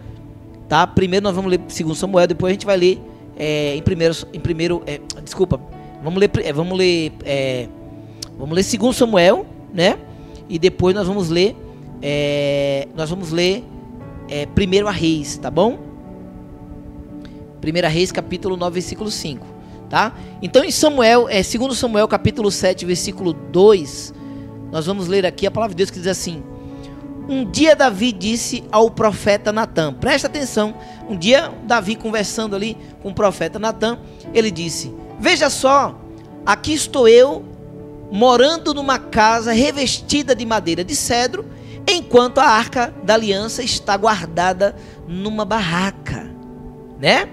tá? Primeiro nós vamos ler 2 Samuel, depois a gente vai ler vamos ler 2 Samuel, né? E depois nós vamos ler 1 Reis, tá bom? 1 Reis, capítulo 9, versículo 5, tá? Então em Samuel, 2 Samuel, capítulo 7, versículo 2, nós vamos ler aqui a palavra de Deus que diz assim: um dia Davi disse ao profeta Natã, presta atenção, um dia Davi conversando ali com o profeta Natã, ele disse: veja só, aqui estou eu morando numa casa revestida de madeira de cedro, enquanto a arca da aliança está guardada numa barraca, né?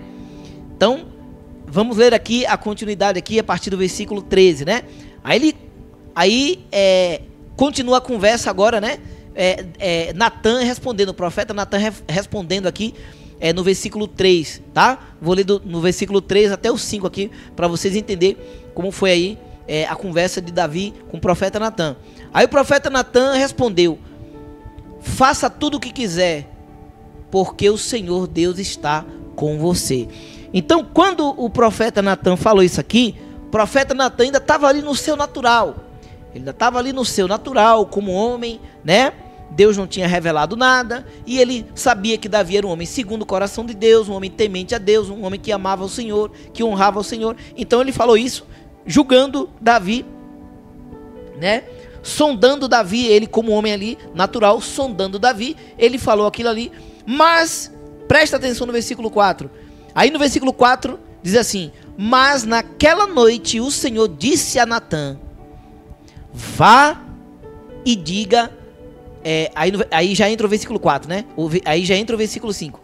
Então, vamos ler aqui a continuidade aqui a partir do versículo 13, né? Aí continua a conversa agora, né? Natã respondendo, o profeta Natã respondendo aqui no versículo 3, tá? Vou ler no versículo 3 até o 5 aqui, para vocês entenderem como foi aí a conversa de Davi com o profeta Natã. Aí o profeta Natã respondeu: faça tudo o que quiser, porque o Senhor Deus está com você. Então, quando o profeta Natã falou isso aqui, o profeta Natã ainda estava ali no seu natural. Ele ainda estava ali no seu natural, como homem, né? Deus não tinha revelado nada, e ele sabia que Davi era um homem segundo o coração de Deus, um homem temente a Deus, um homem que amava o Senhor, que honrava o Senhor. Então ele falou isso, julgando Davi, né? Sondando Davi, ele como homem ali, natural, sondando Davi, ele falou aquilo ali. Mas, presta atenção no versículo 4. Aí no versículo 4, diz assim: mas naquela noite o Senhor disse a Natã: vá e diga... aí já entra o versículo 4, né? Aí já entra o versículo 5.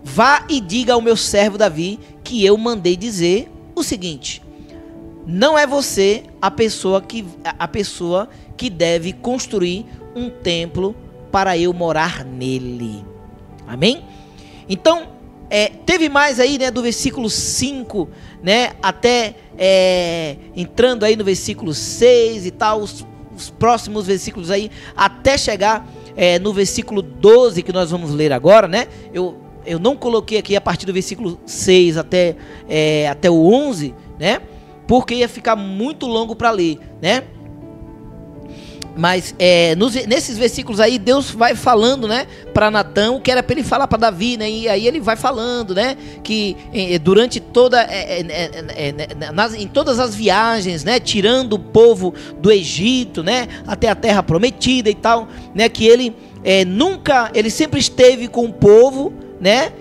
Vá e diga ao meu servo Davi que eu mandei dizer o seguinte: não é você a pessoa que deve construir um templo para eu morar nele. Amém? Então, teve mais aí, né, do versículo 5, né, até entrando aí no versículo 6 e tal, os próximos versículos aí, até chegar no versículo 12, que nós vamos ler agora, né? Eu não coloquei aqui a partir do versículo 6 até o 11, né? Porque ia ficar muito longo para ler, né? Mas nesses versículos aí, Deus vai falando, né, para Natã, que era para ele falar para Davi, né, e aí ele vai falando, né, que durante em todas as viagens, né, tirando o povo do Egito, né, até a terra prometida e tal, né, que ele ele sempre esteve com o povo, né,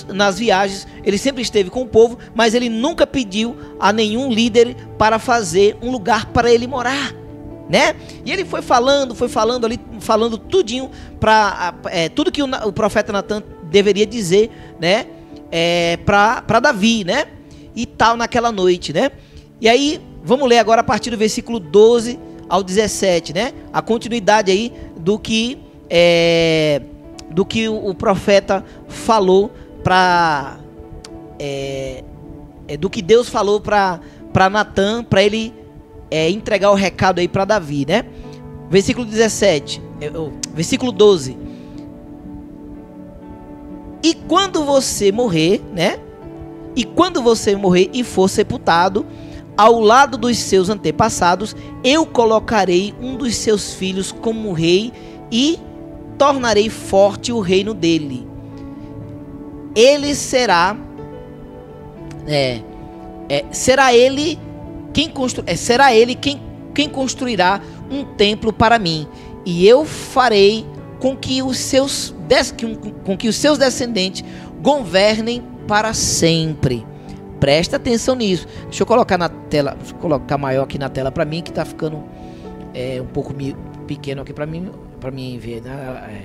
nas viagens, ele sempre esteve com o povo, mas ele nunca pediu a nenhum líder para fazer um lugar para ele morar, né? E ele foi falando ali, falando tudinho tudo que o profeta Natã deveria dizer, né, para Davi, né? E tal naquela noite, né? E aí vamos ler agora a partir do versículo 12 ao 17, né? A continuidade aí do que o profeta falou do que Deus falou para Natã, para ele entregar o recado aí para Davi, né? Versículo 17, versículo 12. E quando você morrer, né? E quando você morrer e for sepultado ao lado dos seus antepassados, eu colocarei um dos seus filhos como rei e tornarei forte o reino dele. Ele será ele quem construirá um templo para mim, e eu farei com que os seus descendentes governem para sempre. Presta atenção nisso. Deixa eu colocar na tela, colocar maior aqui na tela para mim, que tá ficando um pouco pequeno aqui para mim ver, né?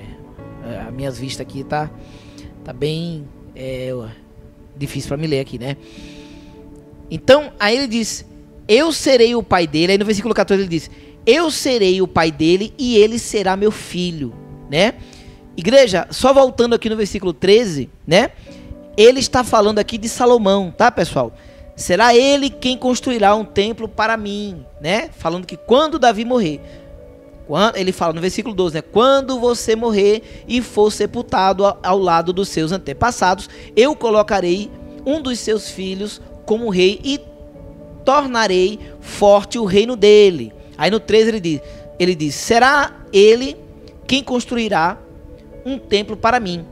As minhas vistas aqui tá bem difícil para me ler aqui, né? Então, aí ele diz: eu serei o pai dele. Aí no versículo 14 ele diz: eu serei o pai dele e ele será meu filho, né? Igreja, só voltando aqui no versículo 13, né? Ele está falando aqui de Salomão, tá, pessoal? Será ele quem construirá um templo para mim, né? Falando que quando Davi morrer, ele fala no versículo 12, né? Quando você morrer e for sepultado ao lado dos seus antepassados, eu colocarei um dos seus filhos como rei e tornarei forte o reino dele. Aí no 13 ele diz: será ele quem construirá um templo para mim,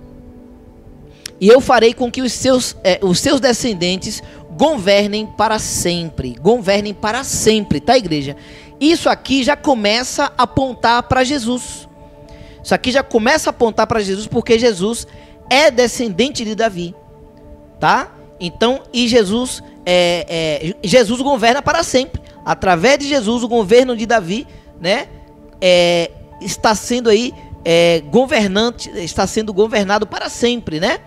e eu farei com que os seus descendentes governem para sempre. Governem para sempre, tá, igreja? Isso aqui já começa a apontar para Jesus. Isso aqui já começa a apontar para Jesus, porque Jesus é descendente de Davi, tá? Então, e Jesus governa para sempre. Através de Jesus, o governo de Davi, né, está sendo aí está sendo governado para sempre, né?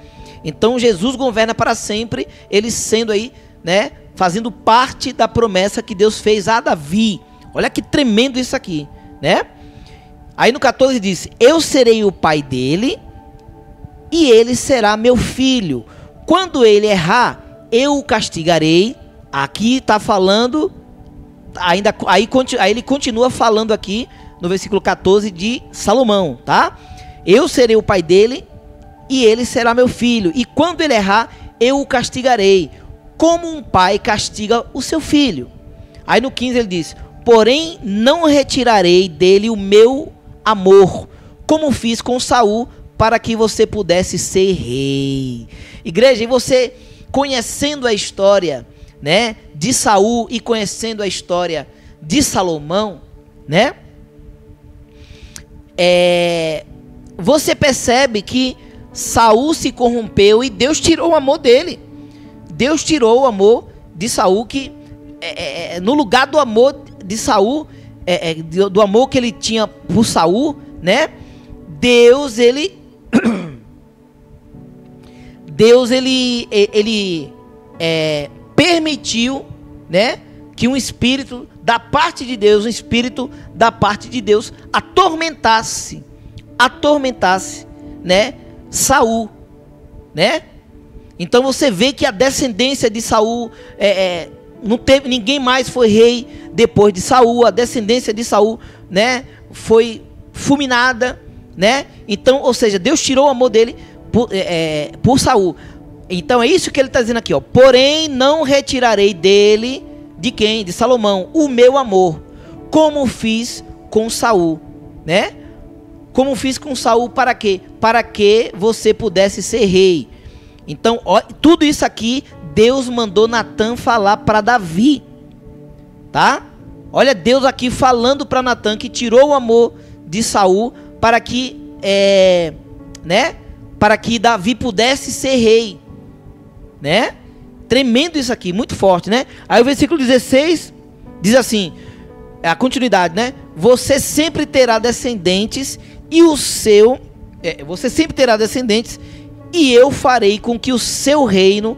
Então Jesus governa para sempre, ele sendo aí, né, fazendo parte da promessa que Deus fez a Davi. Olha que tremendo isso aqui, né? Aí no 14 diz: eu serei o pai dele e ele será meu filho. Quando ele errar, eu o castigarei. Aqui está falando, aí ele continua falando aqui no versículo 14 de Salomão, tá? Eu serei o pai dele e ele será meu filho. E quando ele errar, eu o castigarei, como um pai castiga o seu filho. Aí no 15 ele diz: porém não retirarei dele o meu amor, como fiz com Saul, para que você pudesse ser rei. Igreja, e você conhecendo a história, né, de Saul e conhecendo a história de Salomão, né, você percebe que Saul se corrompeu e Deus tirou o amor dele. Deus tirou o amor de Saul, que no lugar do amor de Saul, do amor que ele tinha por Saul, né? Deus ele permitiu, né, que um espírito da parte de Deus, atormentasse, né, Saul, né? Então você vê que a descendência de Saul, não teve, ninguém mais foi rei depois de Saul. A descendência de Saul, né, foi fulminada, né? Então, ou seja, Deus tirou o amor dele por Saul. Então é isso que ele está dizendo aqui, ó. Porém não retirarei dele, de quem? De Salomão, o meu amor, como fiz com Saul, né? Como fiz com Saul, para quê? Para que você pudesse ser rei. Então, ó, tudo isso aqui Deus mandou Natã falar para Davi, tá? Olha Deus aqui falando para Natã que tirou o amor de Saul para que, né? Para que Davi pudesse ser rei, né? Tremendo isso aqui, muito forte, né? Aí o versículo 16 diz assim, a continuidade, né? Você sempre terá descendentes e o seu, você sempre terá descendentes e eu farei com que o seu reino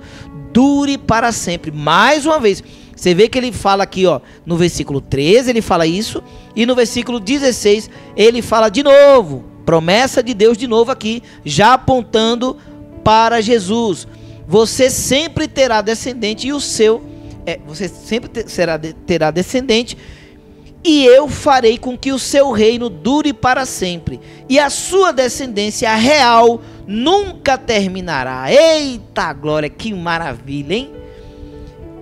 dure para sempre. Mais uma vez, você vê que ele fala aqui, ó, no versículo 13 ele fala isso e no versículo 16 ele fala de novo, promessa de Deus de novo aqui, já apontando para Jesus. Você sempre terá descendente e o seu, você sempre terá descendente e eu farei com que o seu reino dure para sempre e a sua descendência real nunca terminará. Eita glória, que maravilha, hein?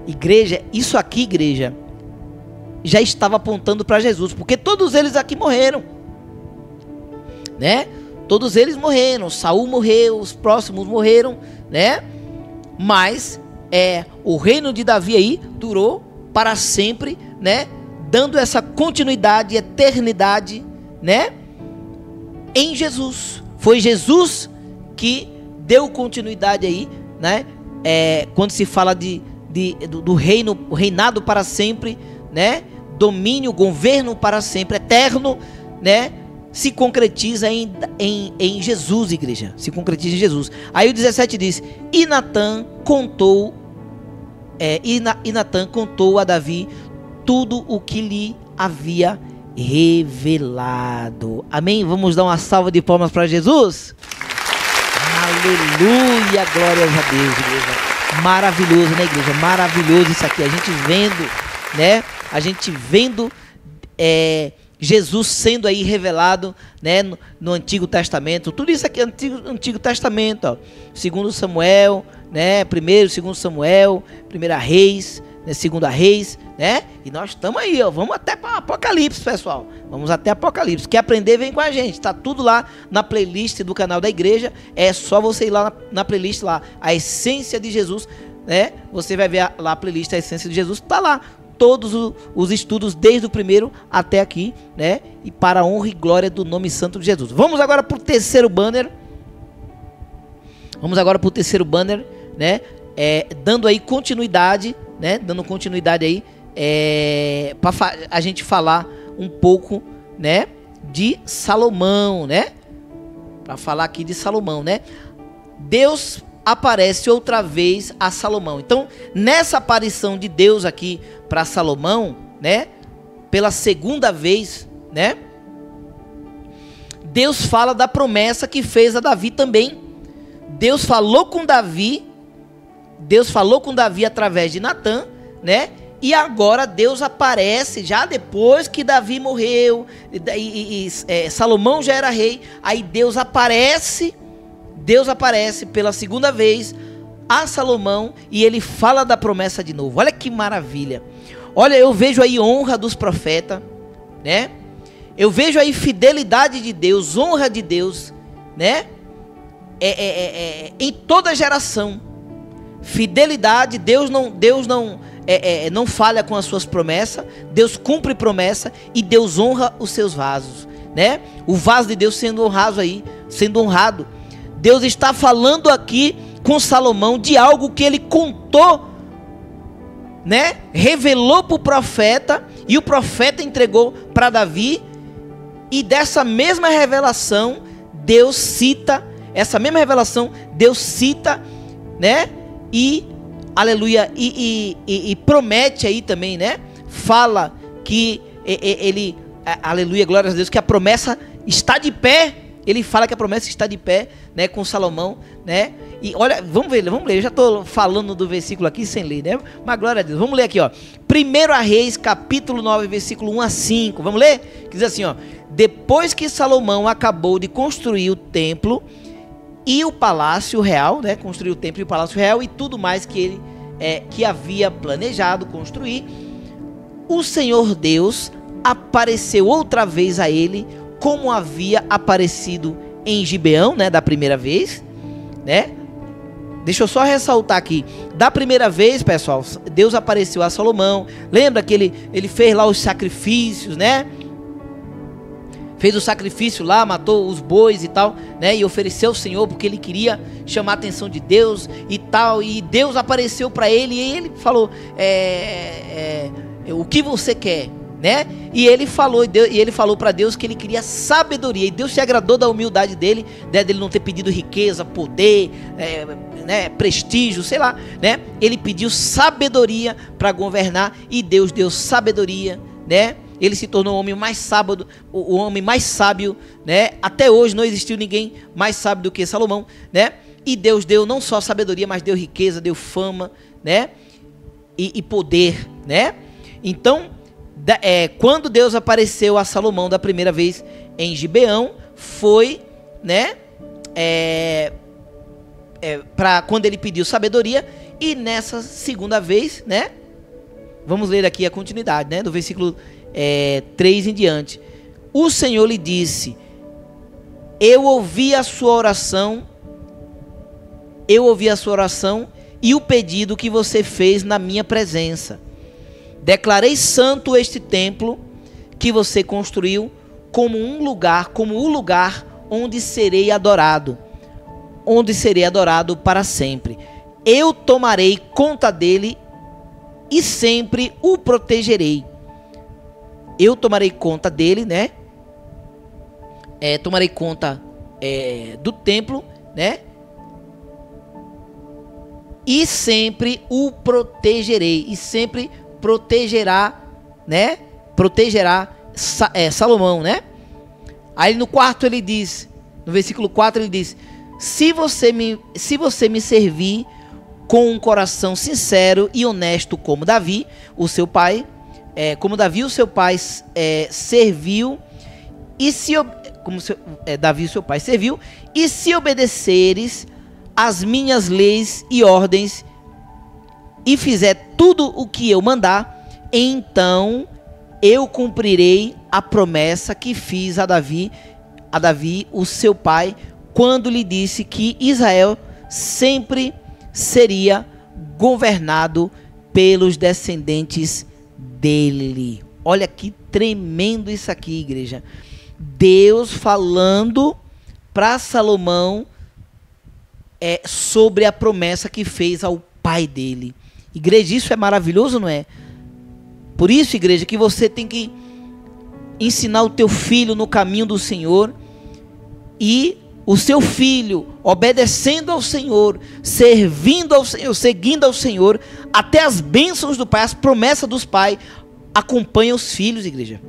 Igreja, isso aqui, igreja, já estava apontando para Jesus, porque todos eles aqui morreram, né? Todos eles morreram, Saul morreu, os próximos morreram, né? Mas o reino de Davi aí durou para sempre, né? Dando essa continuidade, eternidade, né? Em Jesus. Foi Jesus que deu continuidade aí, né? Quando se fala do reino, reinado para sempre, né? Domínio, governo para sempre, eterno, né? Se concretiza em Jesus, igreja. Se concretiza em Jesus. Aí o 17 diz: E Natã contou a Davi tudo o que lhe havia revelado. Amém? Vamos dar uma salva de palmas para Jesus? Aleluia, glórias a Deus, igreja. Maravilhoso, né, igreja? Maravilhoso isso aqui. A gente vendo, né? A gente vendo Jesus sendo aí revelado, né, no Antigo Testamento. Tudo isso aqui é Antigo Testamento, ó. 2 Samuel, né? 1º, 2 Samuel, 1 Reis, né? 2 Reis, né? E nós estamos aí, ó. Vamos até para Apocalipse, pessoal. Vamos até Apocalipse. Quer aprender, vem com a gente. Tá tudo lá na playlist do canal da igreja. É só você ir lá na playlist lá, a essência de Jesus, né? Você vai ver lá a playlist, a essência de Jesus. Tá lá todos os estudos desde o primeiro até aqui, né? E para a honra e glória do nome santo de Jesus. Vamos agora para o terceiro banner. Né? Dando aí continuidade, né? Dando continuidade aí, para a gente falar um pouco, né? De Salomão, né? Para falar aqui de Salomão, né? Deus aparece outra vez a Salomão. Então, nessa aparição de Deus aqui para Salomão, né? Pela segunda vez, né? Deus fala da promessa que fez a Davi também. Deus falou com Davi através de Natã, né? E agora Deus aparece já depois que Davi morreu e Salomão já era rei. Aí Deus aparece pela segunda vez a Salomão e ele fala da promessa de novo. Olha que maravilha. Olha, eu vejo aí honra dos profetas, né? Eu vejo aí fidelidade de Deus, honra de Deus, né? Em toda geração. Fidelidade, Deus não falha com as suas promessas. Deus cumpre promessa e Deus honra os seus vasos, né? O vaso de Deus sendo honrado. Deus está falando aqui com Salomão de algo que ele contou, né? Revelou para o profeta e o profeta entregou para Davi. E dessa mesma revelação, Deus cita, né? E, aleluia, e promete aí também, né? Fala que ele, aleluia, glórias a Deus, que a promessa está de pé. Ele fala que a promessa está de pé, né, com Salomão, né? E olha, vamos ler, eu já estou falando do versículo aqui sem ler, né? Mas glória a Deus, vamos ler aqui, ó. 1 Reis, capítulo 9, versículo 1 a 5, vamos ler? Que diz assim, ó: Depois que Salomão acabou de construir o templo e o palácio real, né? Construiu o templo e o palácio real e tudo mais que ele que havia planejado construir, o Senhor Deus apareceu outra vez a ele, como havia aparecido em Gibeão, né, da primeira vez, né? Deixa eu só ressaltar aqui, da primeira vez, pessoal, Deus apareceu a Salomão. Lembra que ele fez lá os sacrifícios, né? Fez o sacrifício lá, matou os bois e tal, né? E ofereceu ao Senhor porque ele queria chamar a atenção de Deus e tal. E Deus apareceu para ele e ele falou: o que você quer, né? E ele falou para Deus que ele queria sabedoria. E Deus se agradou da humildade dele, né? Dele não ter pedido riqueza, poder, né? Prestígio, sei lá, né? Ele pediu sabedoria para governar e Deus deu sabedoria, né? Ele se tornou o homem mais sábio, o homem mais sábio, né? Até hoje não existiu ninguém mais sábio do que Salomão, né? E Deus deu não só sabedoria, mas deu riqueza, deu fama, né? E poder, né? Então, quando Deus apareceu a Salomão da primeira vez em Gibeão, foi, né? Para quando ele pediu sabedoria, e nessa segunda vez, né? Vamos ler aqui a continuidade, né? Do versículo 3 em diante. O Senhor lhe disse: eu ouvi a sua oração e o pedido que você fez na minha presença. Declarei santo este templo que você construiu como o lugar onde serei adorado para sempre. Eu tomarei conta dele e sempre o protegerei. Eu tomarei conta dele, né? Tomarei conta do templo, né? E sempre o protegerei. E sempre protegerá, né? Protegerá Salomão, né? Aí no quarto ele diz, no versículo 4 ele diz: se você me servir com um coração sincero e honesto como Davi, o seu pai, serviu, Davi, seu pai, serviu, e se obedeceres as minhas leis e ordens, e fizer tudo o que eu mandar, então eu cumprirei a promessa que fiz a Davi, o seu pai, quando lhe disse que Israel sempre seria governado pelos descendentes dele. Olha que tremendo isso aqui, igreja. Deus falando para Salomão sobre a promessa que fez ao pai dele. Igreja, isso é maravilhoso, não é? Por isso, igreja, que você tem que ensinar o teu filho no caminho do Senhor, e o seu filho obedecendo ao Senhor, servindo ao Senhor, seguindo ao Senhor, até as bênçãos do Pai, as promessas dos pais acompanham os filhos, igreja.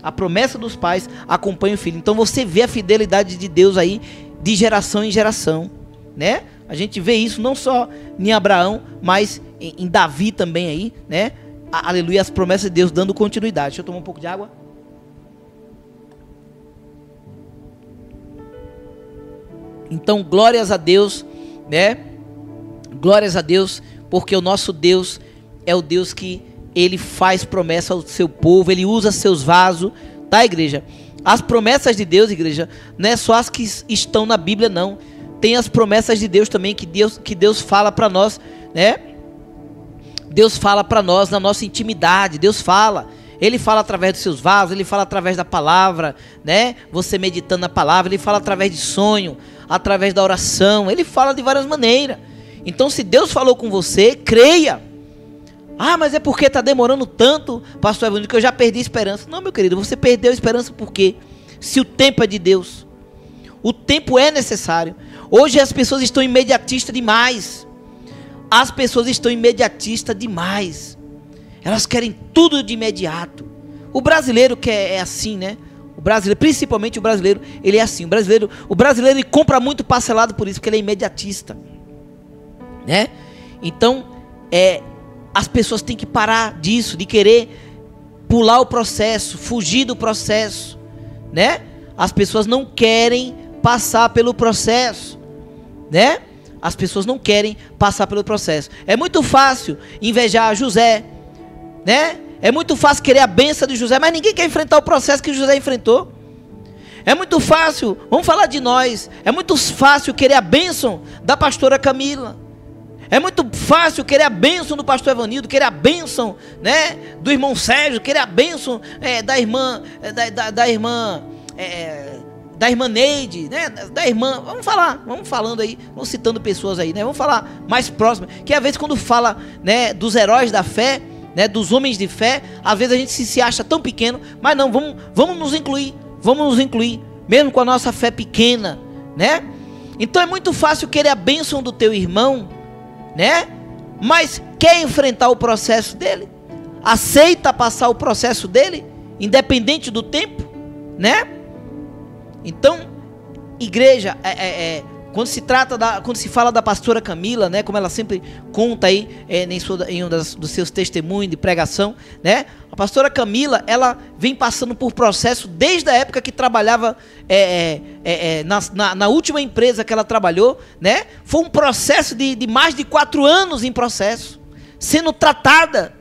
A promessa dos pais acompanha o filho. Então você vê a fidelidade de Deus aí de geração em geração, né? A gente vê isso não só em Abraão, mas em Davi também aí, né? Aleluia, as promessas de Deus dando continuidade. Deixa eu tomar um pouco de água. Então, glórias a Deus, né? Glórias a Deus, porque o nosso Deus é o Deus que ele faz promessa ao seu povo, ele usa seus vasos, tá, igreja? As promessas de Deus, igreja, não é só as que estão na Bíblia, não. Tem as promessas de Deus também que Deus fala para nós, né? Deus fala para nós na nossa intimidade. Deus fala. Ele fala através dos seus vasos, ele fala através da palavra, né? Você meditando na palavra, ele fala através de sonho, através da oração, ele fala de várias maneiras. Então, se Deus falou com você, creia. Ah, mas é porque está demorando tanto, pastor Evanildo, que eu já perdi a esperança. Não, meu querido, você perdeu a esperança por quê? Se o tempo é de Deus, o tempo é necessário. Hoje as pessoas estão imediatistas demais. As pessoas estão imediatistas demais. Elas querem tudo de imediato. O brasileiro é assim, né? O brasileiro, principalmente o brasileiro, ele é assim. O brasileiro ele compra muito parcelado por isso, porque ele é imediatista, né? Então, as pessoas têm que parar disso, de querer pular o processo, fugir do processo, né? As pessoas não querem passar pelo processo, né? As pessoas não querem passar pelo processo. É muito fácil invejar José, né? É muito fácil querer a bênção de José, mas ninguém quer enfrentar o processo que José enfrentou. É muito fácil, vamos falar de nós, é muito fácil querer a bênção da pastora Camila. É muito fácil querer a bênção do pastor Evanildo, querer a bênção, né, do irmão Sérgio, querer a bênção da irmã Neide, né, da irmã, vamos falando aí, vamos citando pessoas aí, né, vamos falar mais próximas, que às vezes quando fala, né, dos heróis da fé, né, dos homens de fé, às vezes a gente se acha tão pequeno, mas não, vamos nos incluir, mesmo com a nossa fé pequena, né? Então é muito fácil querer a bênção do teu irmão, né? Mas quer enfrentar o processo dele? Aceita passar o processo dele, independente do tempo, né? Então, igreja, quando se fala da pastora Camila, né, como ela sempre conta aí em um dos seus testemunhos de pregação, né, a pastora Camila, ela vem passando por processo desde a época que trabalhava na última empresa que ela trabalhou, né, foi um processo de mais de 4 anos em processo, sendo tratada,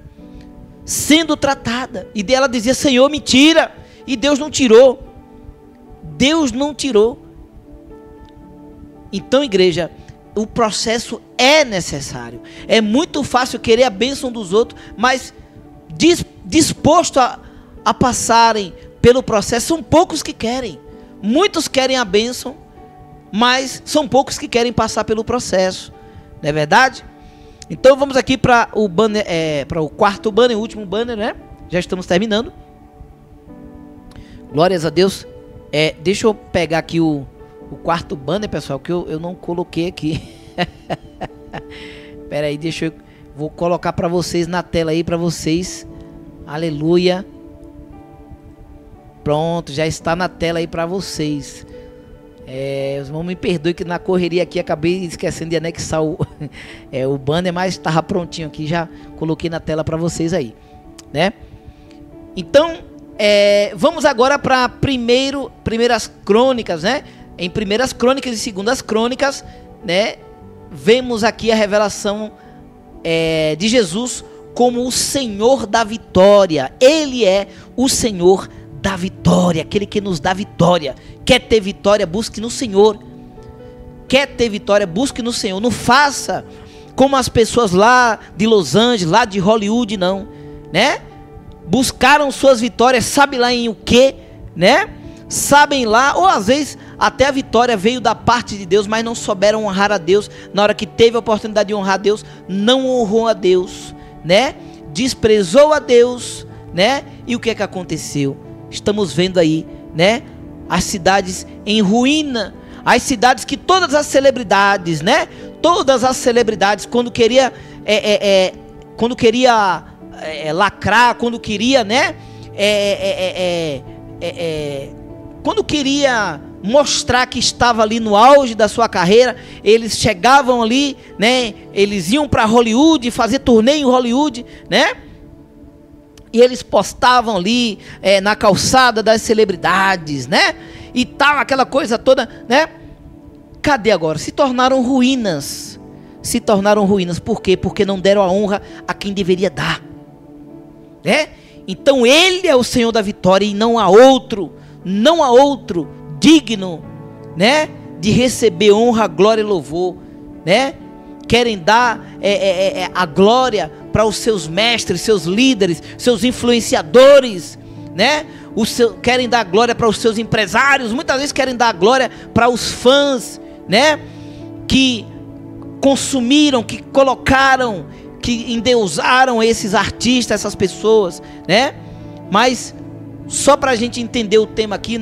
e ela dizia, Senhor, me tira, e Deus não tirou. Então, igreja, o processo é necessário. É muito fácil querer a bênção dos outros, mas disposto a passarem pelo processo, são poucos que querem. Muitos querem a bênção, mas são poucos que querem passar pelo processo. Não é verdade? Então vamos aqui para o banner, para o quarto banner, o último banner, né? Já estamos terminando. Glórias a Deus. Deixa eu pegar aqui o quarto banner, pessoal, que eu não coloquei aqui. Espera aí, vou colocar para vocês na tela aí, para vocês. Aleluia. Pronto, já está na tela aí para vocês. Os irmãos me perdoem que na correria aqui acabei esquecendo de anexar o banner, mas estava prontinho aqui, já coloquei na tela para vocês aí, né? Então, vamos agora para primeiras crônicas, né? Em primeiras crônicas e segundas crônicas, né? Vemos aqui a revelação de Jesus como o Senhor da vitória. Ele é o Senhor da vitória, aquele que nos dá vitória. Quer ter vitória, busque no Senhor. Quer ter vitória, busque no Senhor. Não faça como as pessoas lá de Los Angeles, lá de Hollywood, não, né? Buscaram suas vitórias, sabe lá em o que, né? Sabem lá, ou às vezes até a vitória veio da parte de Deus, mas não souberam honrar a Deus. Na hora que teve a oportunidade de honrar a Deus, não honrou a Deus, né? Desprezou a Deus, né? E o que é que aconteceu? Estamos vendo aí, né? As cidades em ruína, as cidades que todas as celebridades, né? Todas as celebridades, quando queria lacrar, quando queria, né? Quando queria mostrar que estava ali no auge da sua carreira, eles chegavam ali, né? Eles iam para Hollywood, fazer turnê em Hollywood, né? E eles postavam ali na calçada das celebridades, né? E tal, aquela coisa toda, né? Cadê agora? Se tornaram ruínas. Por quê? Porque não deram a honra a quem deveria dar, né? Então ele é o Senhor da vitória e não há outro digno, né, de receber honra, glória e louvor, né? Querem dar a glória para os seus mestres, seus líderes, seus influenciadores, né? Querem dar glória para os seus empresários, muitas vezes querem dar glória para os fãs, né? Que consumiram, que colocaram, que endeusaram esses artistas, essas pessoas, né? Mas só para a gente entender o tema aqui,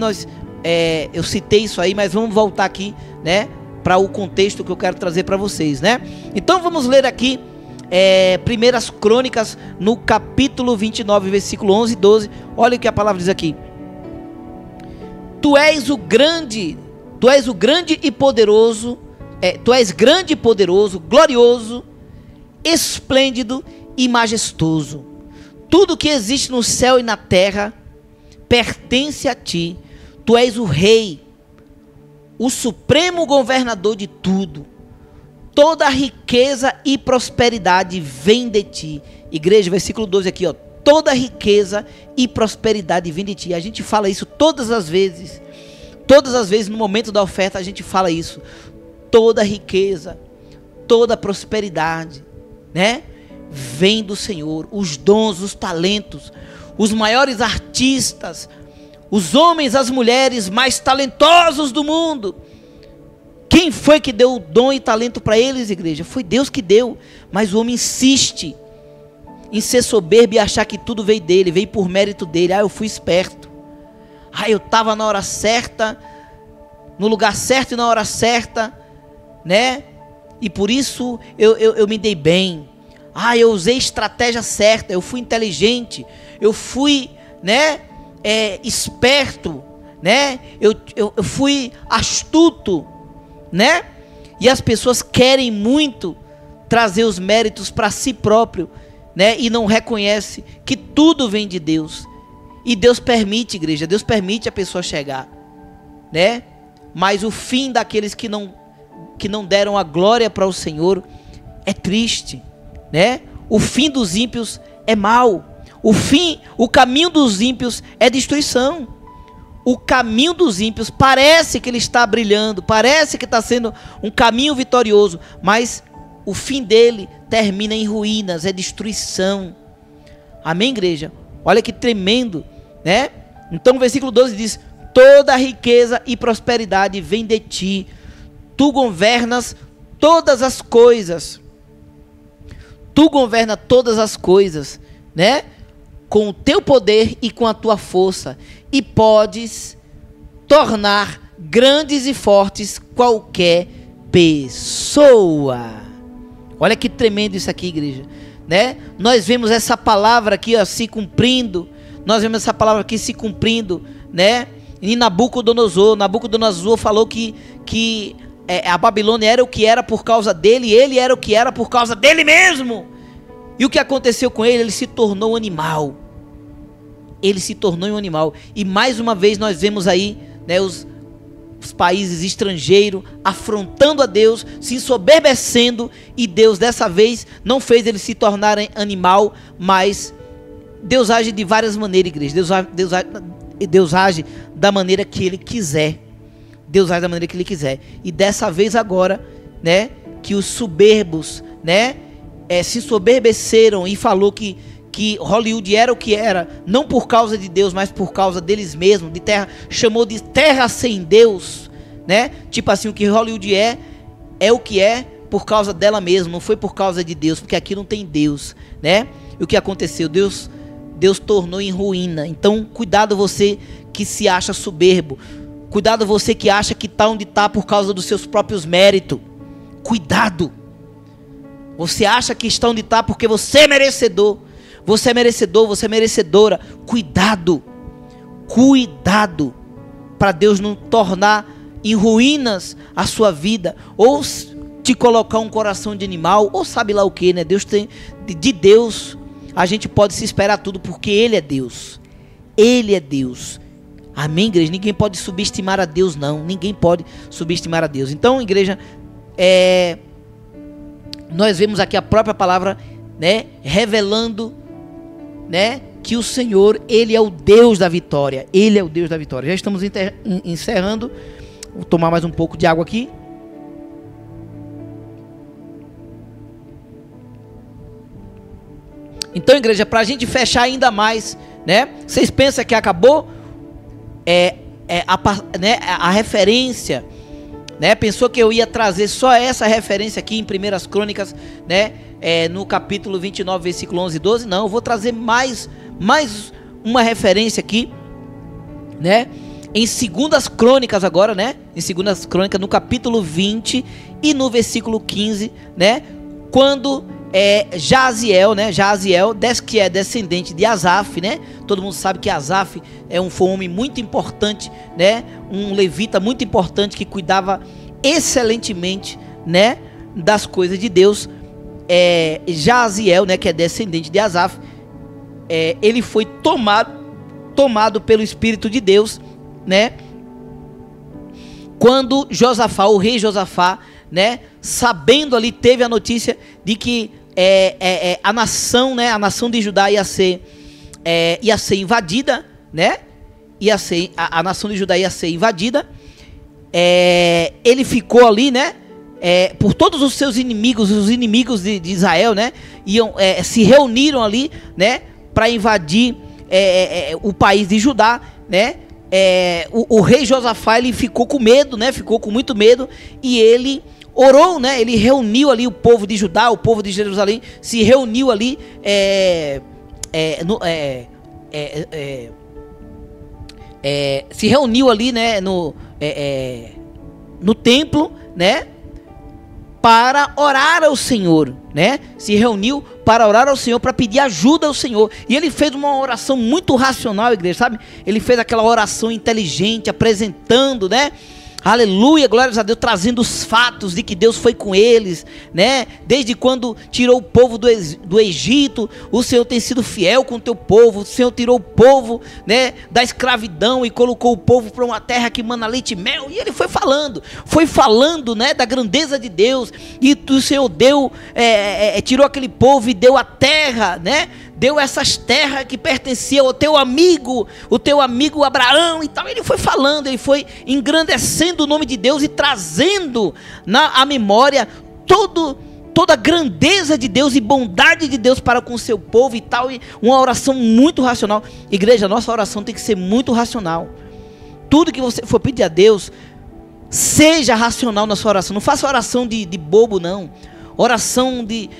eu citei isso aí, mas vamos voltar aqui, né, para o contexto que eu quero trazer para vocês, né? Então vamos ler aqui Primeiras Crônicas, no capítulo 29, versículo 11 e 12. Olha o que a palavra diz aqui: Tu és grande e poderoso, tu és grande e poderoso, glorioso, esplêndido e majestoso. Tudo que existe no céu e na terra pertence a ti. Tu és o rei, o supremo governador de tudo. Toda a riqueza e prosperidade vem de ti. Igreja, versículo 12 aqui, ó. toda riqueza e prosperidade vem de ti. A gente fala isso todas as vezes no momento da oferta a gente fala isso. Toda riqueza, toda prosperidade, né, vem do Senhor. Os dons, os talentos, os maiores artistas, os homens, as mulheres mais talentosos do mundo, quem foi que deu o dom e talento para eles, igreja? Foi Deus que deu. Mas o homem insiste em ser soberbo e achar que tudo veio dele, veio por mérito dele. Eu fui esperto, eu estava na hora certa, no lugar certo e na hora certa, né? E por isso eu me dei bem. Eu usei estratégia certa, eu fui inteligente, eu fui, né, esperto, né? Eu fui astuto, né? E as pessoas querem muito trazer os méritos para si próprio, né? E não reconhece que tudo vem de Deus. E Deus permite, igreja, Deus permite a pessoa chegar, né? Mas o fim daqueles que não deram a glória para o Senhor é triste, né? O fim dos ímpios é mau. O caminho dos ímpios é destruição. O caminho dos ímpios parece que ele está brilhando, parece que está sendo um caminho vitorioso, mas o fim dele termina em ruínas, é destruição. Amém, igreja? Olha que tremendo, né? Então o versículo 12 diz: toda riqueza e prosperidade vem de ti, tu governas todas as coisas. Tu governas todas as coisas, né? Com o teu poder e com a tua força, e podes tornar grandes e fortes qualquer pessoa. Olha que tremendo isso aqui, igreja, né? Nós vemos essa palavra aqui, ó, se cumprindo. Nós vemos essa palavra aqui se cumprindo, né? Em Nabucodonosor falou que a Babilônia era o que era por causa dele, e ele era o que era por causa dele mesmo. E o que aconteceu com ele? Ele se tornou um animal. Ele se tornou um animal. E mais uma vez nós vemos aí, né, os países estrangeiros afrontando a Deus, se ensoberbecendo, e Deus dessa vez não fez ele se tornar animal, mas Deus age de várias maneiras, igreja. Deus age da maneira que ele quiser. Deus age da maneira que ele quiser. E dessa vez agora, né, que os soberbos, né, se ensoberbeceram e falou que Hollywood era o que era, não por causa de Deus, mas por causa deles mesmos, de terra, chamou de terra sem Deus, né? Tipo assim, o que Hollywood é o que é por causa dela mesma, não foi por causa de Deus, porque aqui não tem Deus, né? E o que aconteceu? Deus tornou em ruína. Então, cuidado você que se acha soberbo, cuidado você que acha que está onde está por causa dos seus próprios méritos. Cuidado. Você acha que está onde está porque você é merecedor. Você é merecedor, você é merecedora. Cuidado. Cuidado. Para Deus não tornar em ruínas a sua vida. Ou te colocar um coração de animal. Ou sabe lá o que, né? Deus tem, de Deus a gente pode se esperar tudo, porque Ele é Deus. Ele é Deus. Amém, igreja? Ninguém pode subestimar a Deus, não. Ninguém pode subestimar a Deus. Então, igreja, nós vemos aqui a própria palavra, né, revelando, né, que o Senhor, Ele é o Deus da vitória. Ele é o Deus da vitória. Já estamos encerrando. Vou tomar mais um pouco de água aqui. Então, igreja, para a gente fechar ainda mais, né? Vocês pensam que acabou? A referência, né? Pensou que eu ia trazer só essa referência aqui em 1 Crônicas, né? No capítulo 29, versículo 11 e 12. Não, eu vou trazer mais uma referência aqui, né? Em 2 Crônicas agora, né? Em 2 Crônicas, no capítulo 20 e no versículo 15, né? Quando Jaziel, né? Jaziel, que é descendente de Asaf, né? Todo mundo sabe que Asaf foi um homem muito importante, né? Um levita muito importante que cuidava excelentemente, né, das coisas de Deus. Jaziel, né, que é descendente de Asaf, ele foi tomado pelo Espírito de Deus, né? Quando Josafá, o rei Josafá, né, sabendo ali, teve a notícia de que a nação, né, a nação de Judá ia ser ia ser invadida, né? A nação de Judá ia ser invadida. Ele ficou ali, né? Por todos os seus inimigos, os inimigos de Israel, né? Se reuniram ali, né? Para invadir o país de Judá, né? O rei Josafá, ele ficou com medo, né? Ficou com muito medo, e ele orou, né? Ele reuniu ali o povo de Judá, o povo de Jerusalém, se reuniu ali se reuniu ali, né? No templo, né? Para orar ao Senhor, né? Se reuniu para orar ao Senhor, para pedir ajuda ao Senhor. E ele fez uma oração muito racional, igreja, sabe? Ele fez aquela oração inteligente, apresentando, né? Aleluia, glórias a Deus, trazendo os fatos de que Deus foi com eles, né? Desde quando tirou o povo do Egito, o Senhor tem sido fiel com o teu povo. O Senhor tirou o povo, né, da escravidão e colocou o povo para uma terra que mana leite e mel. E ele foi falando, né, da grandeza de Deus. E o Senhor tirou aquele povo e deu a terra, né? Deu essas terras que pertenciam ao teu amigo, Abraão e tal. Ele foi falando, ele foi engrandecendo o nome de Deus e trazendo à memória toda a grandeza de Deus e bondade de Deus para com o seu povo e tal. E uma oração muito racional. Igreja, nossa oração tem que ser muito racional. Tudo que você for pedir a Deus, seja racional na sua oração. Não faça oração de bobo, não. Oração de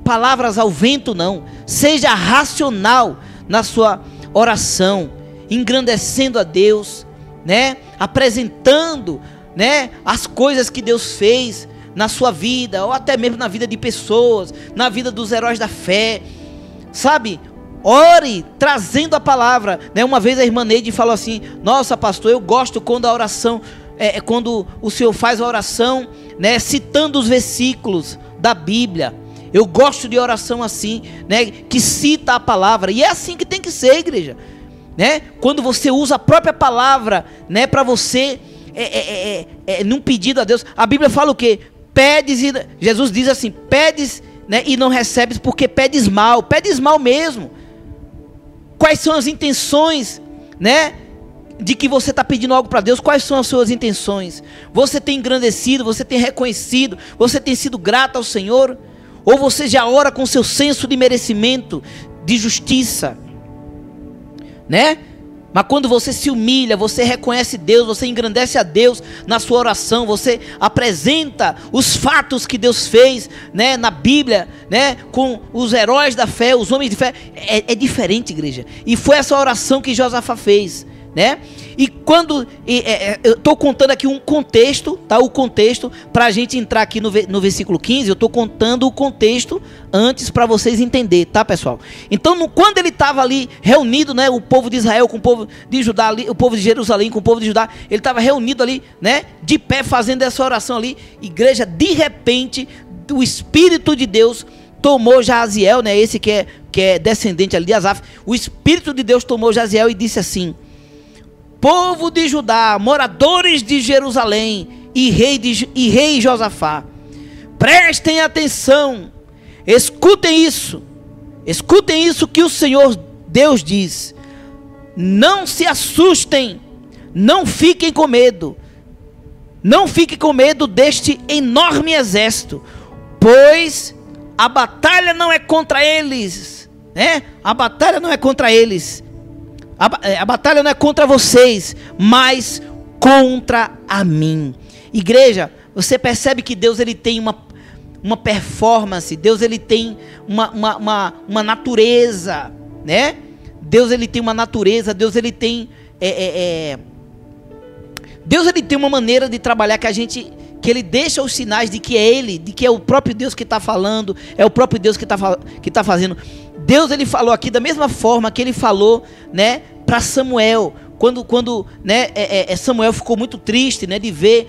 palavras ao vento, não. Seja racional na sua oração, engrandecendo a Deus, né? Apresentando, né, as coisas que Deus fez na sua vida, ou até mesmo na vida de pessoas, na vida dos heróis da fé, sabe? Ore trazendo a palavra, né? Uma vez a irmã Neide falou assim: nossa, pastor, eu gosto quando a oração quando o Senhor faz a oração, né, citando os versículos da Bíblia. Eu gosto de oração assim, né, que cita a palavra. E é assim que tem que ser, igreja, né? Quando você usa a própria palavra, né, para você num pedido a Deus. A Bíblia fala o quê? Pedes, e Jesus diz assim: pedes, né, e não recebes porque pedes mal mesmo. Quais são as intenções, né, de que você está pedindo algo para Deus? Quais são as suas intenções? Você tem engrandecido, você tem reconhecido, você tem sido grato ao Senhor? Ou você já ora com seu senso de merecimento, de justiça, né? Mas quando você se humilha, você reconhece Deus, você engrandece a Deus na sua oração, você apresenta os fatos que Deus fez, né, na Bíblia, né, com os heróis da fé, os homens de fé. É diferente, igreja. E foi essa oração que Josafá fez, né? E quando eu estou contando aqui um contexto, tá? O contexto para a gente entrar aqui no versículo 15. Eu estou contando o contexto antes para vocês entenderem, tá, pessoal? Então, quando ele estava ali reunido, né, o povo de Israel com o povo de Judá ali, o povo de Jerusalém com o povo de Judá, ele estava reunido ali, né, de pé, fazendo essa oração ali. Igreja, de repente, o Espírito de Deus tomou Jaziel, né, esse que é descendente ali de Asaf. O Espírito de Deus tomou Jaziel e disse assim: povo de Judá, moradores de Jerusalém e rei Josafá, prestem atenção, escutem isso que o Senhor Deus diz. Não se assustem, não fiquem com medo deste enorme exército, pois a batalha não é contra eles, né? A batalha não é contra eles. A batalha não é contra vocês, mas contra a mim. Igreja, você percebe que Deus, ele tem uma performance. Deus, ele tem uma natureza, né? Deus, ele tem uma natureza. Deus, ele tem Deus, ele tem uma maneira de trabalhar que ele deixa os sinais de que é Ele, de que é o próprio Deus que está falando, é o próprio Deus que está fazendo. Deus, ele falou aqui da mesma forma que ele falou, né, para Samuel, quando né, Samuel ficou muito triste, né, de ver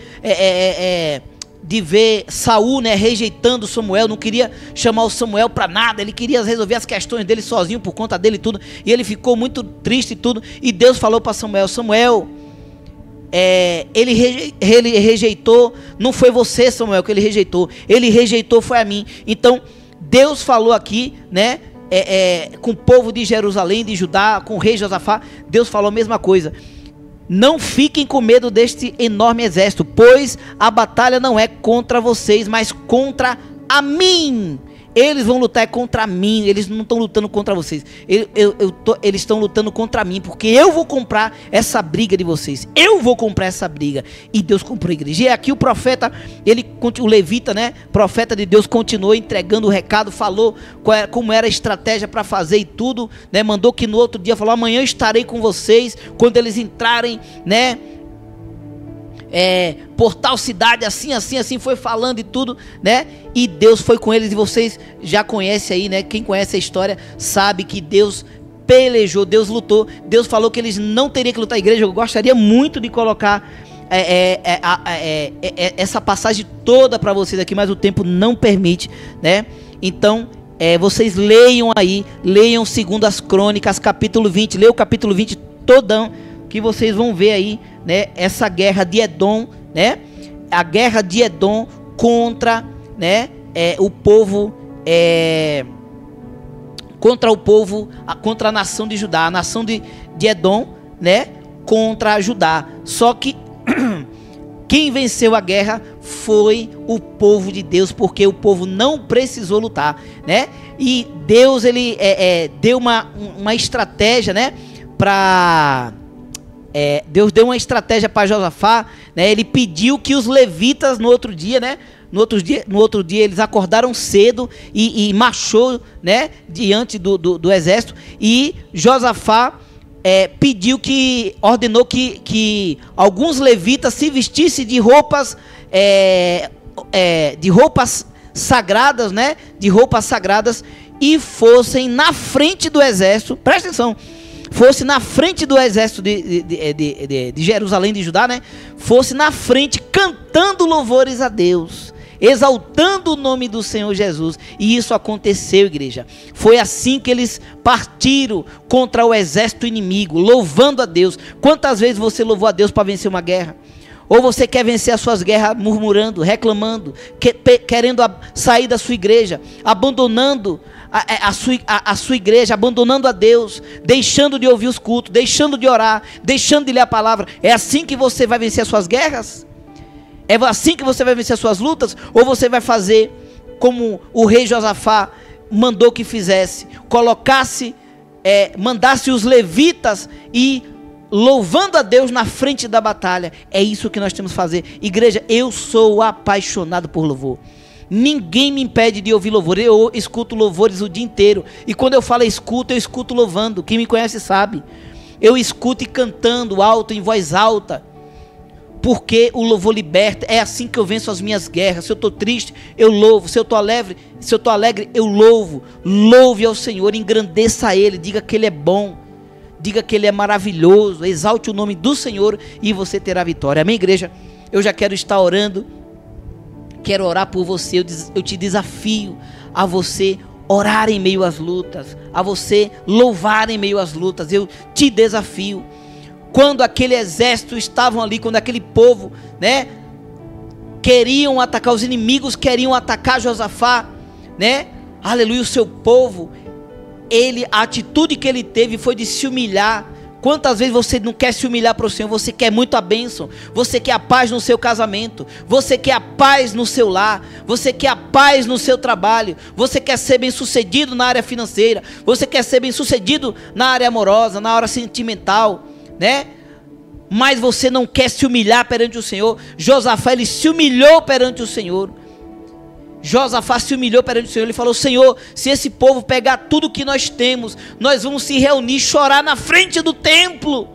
Saul, né, rejeitando Samuel, não queria chamar o Samuel para nada, ele queria resolver as questões dele sozinho por conta dele e tudo, e ele ficou muito triste e tudo, e Deus falou para Samuel, ele rejeitou, não foi você, Samuel, que ele rejeitou foi a mim. Então Deus falou aqui, né, com o povo de Jerusalém, de Judá, com o rei Josafá, Deus falou a mesma coisa. Não fiquem com medo deste enorme exército, pois a batalha não é contra vocês, mas contra mim. Eles vão lutar contra mim, eles não estão lutando contra vocês. Eles estão lutando contra mim, porque eu vou comprar essa briga de vocês. Eu vou comprar essa briga. E Deus comprou a igreja. E aqui o profeta, o levita, né, profeta de Deus, continuou entregando o recado, falou como era a estratégia para fazer e tudo, né, mandou que no outro dia, falou: amanhã eu estarei com vocês, quando eles entrarem, né, por tal cidade, assim, foi falando e tudo, né? E Deus foi com eles, e vocês já conhecem aí, né? Quem conhece a história sabe que Deus pelejou, Deus lutou, Deus falou que eles não teriam que lutar. A igreja, eu gostaria muito de colocar essa passagem toda para vocês aqui, mas o tempo não permite, né? Então, vocês leiam aí, leiam 2 Crônicas, capítulo 20, leia o capítulo 20 todão, que vocês vão ver aí, né, essa guerra de Edom, né, a guerra de Edom contra, né, o povo, contra a nação de Judá, a nação de Edom, né, contra Judá. Só que quem venceu a guerra foi o povo de Deus, porque o povo não precisou lutar, né, e Deus, ele deu uma estratégia, né, para... Deus deu uma estratégia para Josafá, né? Ele pediu que os levitas no outro dia eles acordaram cedo e marchou, né, diante do exército, e Josafá ordenou que alguns levitas se vestissem de roupas sagradas, né, de roupas sagradas, e fossem na frente do exército. Presta atenção. Fosse na frente do exército de Jerusalém, de Judá, né? Fosse na frente cantando louvores a Deus, exaltando o nome do Senhor Jesus. E isso aconteceu, igreja. Foi assim que eles partiram contra o exército inimigo, louvando a Deus. Quantas vezes você louvou a Deus para vencer uma guerra? Ou você quer vencer as suas guerras murmurando, reclamando, querendo sair da sua igreja, abandonando a sua igreja, abandonando a Deus, deixando de ouvir os cultos, deixando de orar, deixando de ler a palavra? É assim que você vai vencer as suas guerras? É assim que você vai vencer as suas lutas? Ou você vai fazer como o rei Josafá mandou que fizesse, mandasse os levitas e louvando a Deus na frente da batalha? É isso que nós temos que fazer. Igreja, eu sou apaixonado por louvor. Ninguém me impede de ouvir louvor. Eu escuto louvores o dia inteiro. E quando eu falo escuto, eu escuto louvando. Quem me conhece sabe. Eu escuto e cantando alto, em voz alta. Porque o louvor liberta. É assim que eu venço as minhas guerras. Se eu estou triste, eu louvo. Se eu estou alegre, eu louvo. Louve ao Senhor, engrandeça a Ele. Diga que Ele é bom. Diga que Ele é maravilhoso. Exalte o nome do Senhor e você terá vitória. Amém, igreja? Eu já quero estar orando. Quero orar por você. Eu te desafio a você orar em meio às lutas, a você louvar em meio às lutas. Eu te desafio. Quando aquele exército estavam ali, quando aquele povo, né, queriam atacar, os inimigos queriam atacar Josafá, né, aleluia, o seu povo, a atitude que ele teve foi de se humilhar. Quantas vezes você não quer se humilhar para o Senhor? Você quer muito a bênção, você quer a paz no seu casamento, você quer a paz no seu lar, você quer a paz no seu trabalho, você quer ser bem sucedido na área financeira, você quer ser bem sucedido na área amorosa, na área sentimental, né? Mas você não quer se humilhar perante o Senhor. Josafá, ele se humilhou perante o Senhor. Josafá se humilhou perante o Senhor. Ele falou: Senhor, se esse povo pegar tudo que nós temos, nós vamos se reunir, chorar na frente do templo,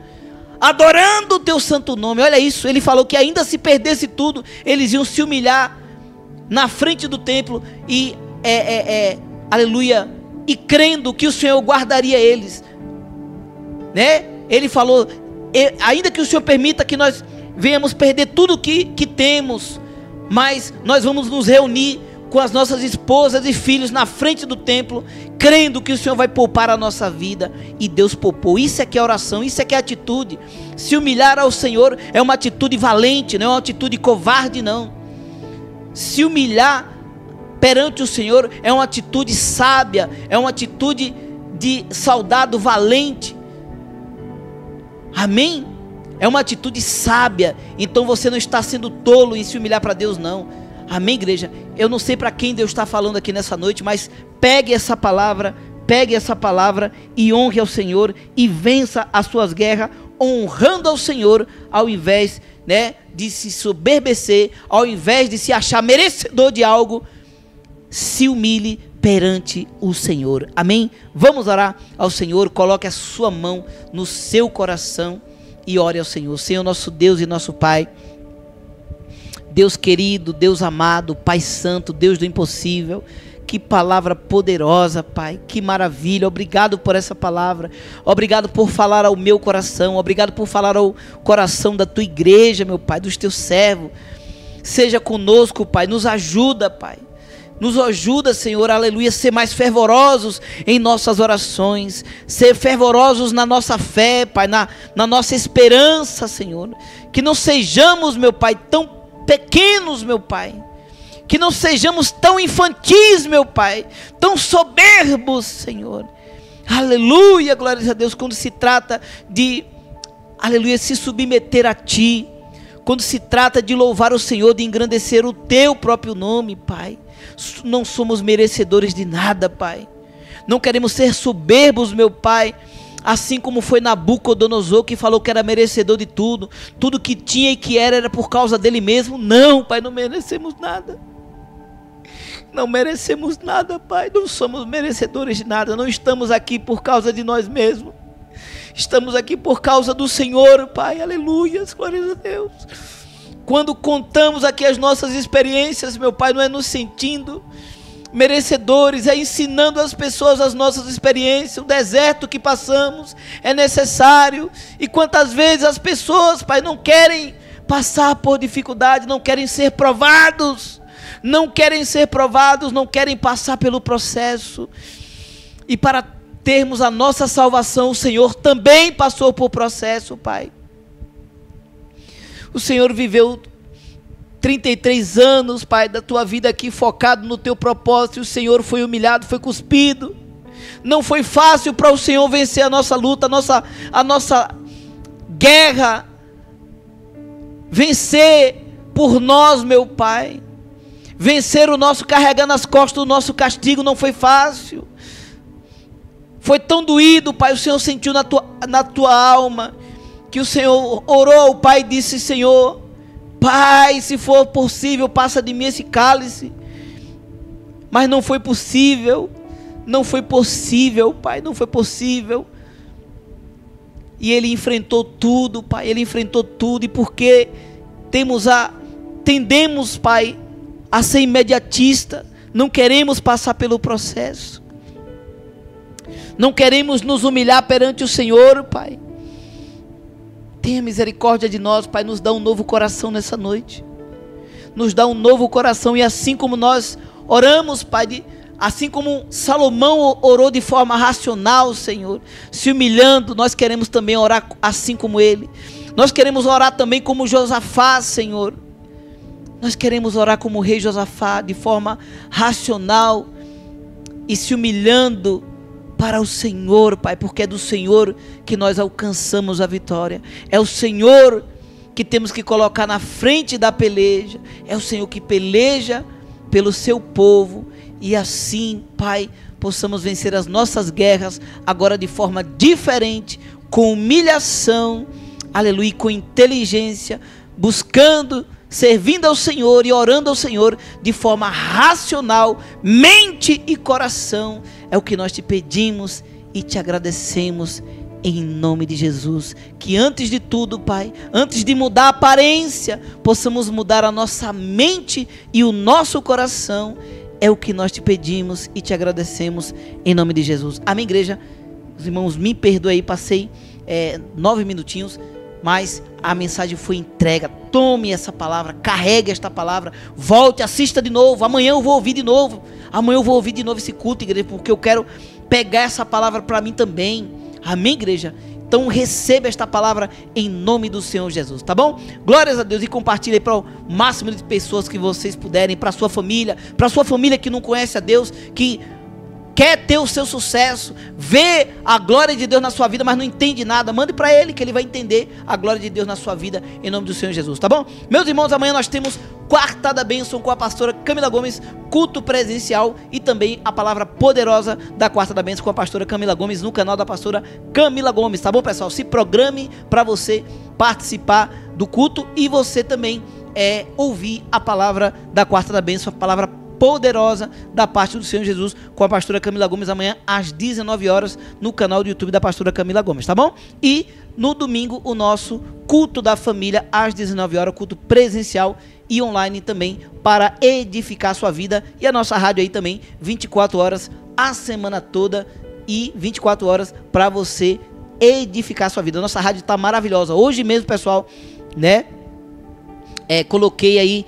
adorando o teu santo nome. Olha isso, ele falou que ainda se perdesse tudo, eles iam se humilhar na frente do templo e, aleluia, e crendo que o Senhor guardaria eles, né? Ele falou: ainda que o Senhor permita que nós venhamos perder tudo que temos, mas nós vamos nos reunir com as nossas esposas e filhos na frente do templo, crendo que o Senhor vai poupar a nossa vida. E Deus poupou. Isso é que é oração, isso é que é atitude. Se humilhar ao Senhor é uma atitude valente, não é uma atitude covarde, não. Se humilhar perante o Senhor é uma atitude sábia, é uma atitude de soldado valente. Amém? É uma atitude sábia. Então você não está sendo tolo em se humilhar para Deus, não. Amém, igreja? Eu não sei para quem Deus está falando aqui nessa noite, mas pegue essa palavra e honre ao Senhor e vença as suas guerras, honrando ao Senhor, ao invés, de se soberbecer, ao invés de se achar merecedor de algo. Se humilhe perante o Senhor. Amém? Vamos orar ao Senhor. Coloque a sua mão no seu coração e ore ao Senhor. Senhor, nosso Deus e nosso Pai, Deus querido, Deus amado, Pai santo, Deus do impossível, que palavra poderosa, Pai, que maravilha. Obrigado por essa palavra, obrigado por falar ao meu coração, obrigado por falar ao coração da tua igreja, meu Pai, dos teus servos. Seja conosco, Pai, nos ajuda, Pai. Nos ajuda, Senhor, aleluia, ser mais fervorosos em nossas orações, ser fervorosos na nossa fé, Pai, na nossa esperança, Senhor. Que não sejamos, meu Pai, tão pequenos, meu Pai. Que não sejamos tão infantis, meu Pai, tão soberbos, Senhor. Aleluia, glórias a Deus, quando se trata de, aleluia, se submeter a Ti. Quando se trata de louvar o Senhor, de engrandecer o Teu próprio nome, Pai. Não somos merecedores de nada, Pai. Não queremos ser soberbos, meu Pai, assim como foi Nabucodonosor, que falou que era merecedor de tudo. Tudo que tinha e que era por causa dele mesmo. Não, Pai, não merecemos nada. Não merecemos nada, Pai. Não somos merecedores de nada. Não estamos aqui por causa de nós mesmos. Estamos aqui por causa do Senhor, Pai. Aleluia, glórias a Deus. Quando contamos aqui as nossas experiências, meu Pai, não é nos sentindo merecedores, é ensinando as pessoas as nossas experiências. O deserto que passamos é necessário. E quantas vezes as pessoas, Pai, não querem passar por dificuldade, não querem ser provados, não querem passar pelo processo. E para termos a nossa salvação, o Senhor também passou por processo, Pai. O Senhor viveu 33 anos, Pai, da tua vida aqui focado no teu propósito. E o Senhor foi humilhado, foi cuspido. Não foi fácil para o Senhor vencer a nossa luta, a nossa guerra. Vencer por nós, meu Pai. Vencer o nosso, carregar nas costas o nosso castigo não foi fácil. Foi tão doído, Pai, o Senhor sentiu na tua alma, que o Senhor orou, Pai, e disse: Senhor, Pai, se for possível, passa de mim esse cálice. Mas não foi possível, Pai, não foi possível. E Ele enfrentou tudo, Pai, Ele enfrentou tudo. E porque tendemos, Pai, a ser imediatista, não queremos passar pelo processo, não queremos nos humilhar perante o Senhor, Pai. Tenha misericórdia de nós, Pai, nos dá um novo coração nessa noite. Nos dá um novo coração, e assim como nós oramos, Pai, assim como Salomão orou de forma racional, Senhor, se humilhando, nós queremos também orar assim como ele. Nós queremos orar também como Josafá, Senhor. Nós queremos orar como o rei Josafá, de forma racional e se humilhando para o Senhor, Pai, porque é do Senhor que nós alcançamos a vitória. É o Senhor que temos que colocar na frente da peleja. É o Senhor que peleja pelo seu povo. E assim, Pai, possamos vencer as nossas guerras agora de forma diferente, com humilhação, aleluia, com inteligência, buscando, servindo ao Senhor e orando ao Senhor de forma racional, mente e coração. É o que nós te pedimos e te agradecemos em nome de Jesus. Que antes de tudo, Pai, antes de mudar a aparência, possamos mudar a nossa mente e o nosso coração. É o que nós te pedimos e te agradecemos em nome de Jesus. Amém, igreja? Os irmãos, me perdoem aí, passei 9 minutinhos, mas a mensagem foi entregue. Tome essa palavra, carregue esta palavra, volte, assista de novo. Amanhã eu vou ouvir de novo. Amanhã eu vou ouvir de novo esse culto, igreja, porque eu quero pegar essa palavra para mim também. Amém, igreja? Então receba esta palavra em nome do Senhor Jesus, tá bom? Glórias a Deus, e compartilhe para o máximo de pessoas que vocês puderem, para sua família que não conhece a Deus, que quer ter o seu sucesso, vê a glória de Deus na sua vida, mas não entende nada. Mande para ele que ele vai entender a glória de Deus na sua vida, em nome do Senhor Jesus, tá bom? Meus irmãos, amanhã nós temos Quarta da Bênção com a pastora Camila Gomes, culto presencial, e também a palavra poderosa da Quarta da Bênção com a pastora Camila Gomes no canal da pastora Camila Gomes, tá bom, pessoal? Se programe para você participar do culto e você também ouvir a palavra da Quarta da Bênção, a palavra poderosa da parte do Senhor Jesus com a pastora Camila Gomes amanhã às 19 horas no canal do YouTube da pastora Camila Gomes, tá bom? E no domingo o nosso culto da família às 19 horas, culto presencial e online também, para edificar a sua vida. E a nossa rádio aí também 24 horas a semana toda e 24 horas para você edificar a sua vida. A nossa rádio tá maravilhosa. Hoje mesmo, pessoal, né, coloquei aí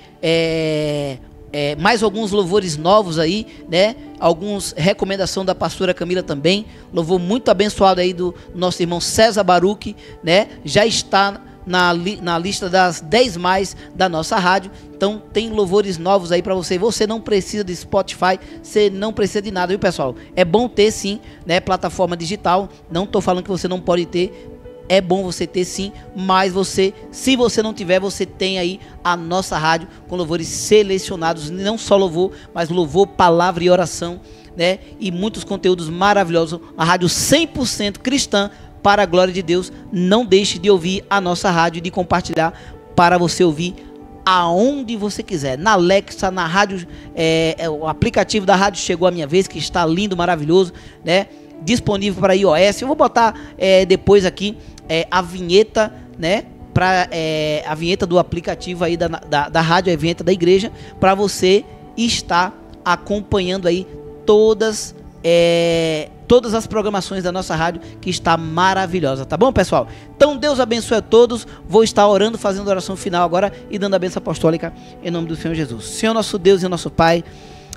mais alguns louvores novos aí, né? Alguns recomendação da pastora Camila também. Louvor muito abençoado aí do nosso irmão César Baruch, né? Já está na lista das 10 mais da nossa rádio. Então tem louvores novos aí para você. Você não precisa de Spotify, você não precisa de nada, viu, pessoal? É bom ter sim, né? Plataforma digital. Não tô falando que você não pode ter. É bom você ter sim, mas se você não tiver, você tem aí a nossa rádio com louvores selecionados, não só louvor, mas louvor, palavra e oração, né? E muitos conteúdos maravilhosos. A rádio 100% cristã para a glória de Deus. Não deixe de ouvir a nossa rádio e de compartilhar para você ouvir aonde você quiser, na Alexa, na rádio, o aplicativo da rádio Chegou a Minha Vez, que está lindo, maravilhoso, né? Disponível para iOS. Eu vou botar depois aqui a vinheta, né, a vinheta do aplicativo aí da rádio, a vinheta da igreja, para você estar acompanhando aí todas as programações da nossa rádio, que está maravilhosa, tá bom, pessoal? Então Deus abençoe a todos. Vou estar orando, fazendo a oração final agora e dando a bênção apostólica em nome do Senhor Jesus. Senhor nosso Deus e nosso Pai,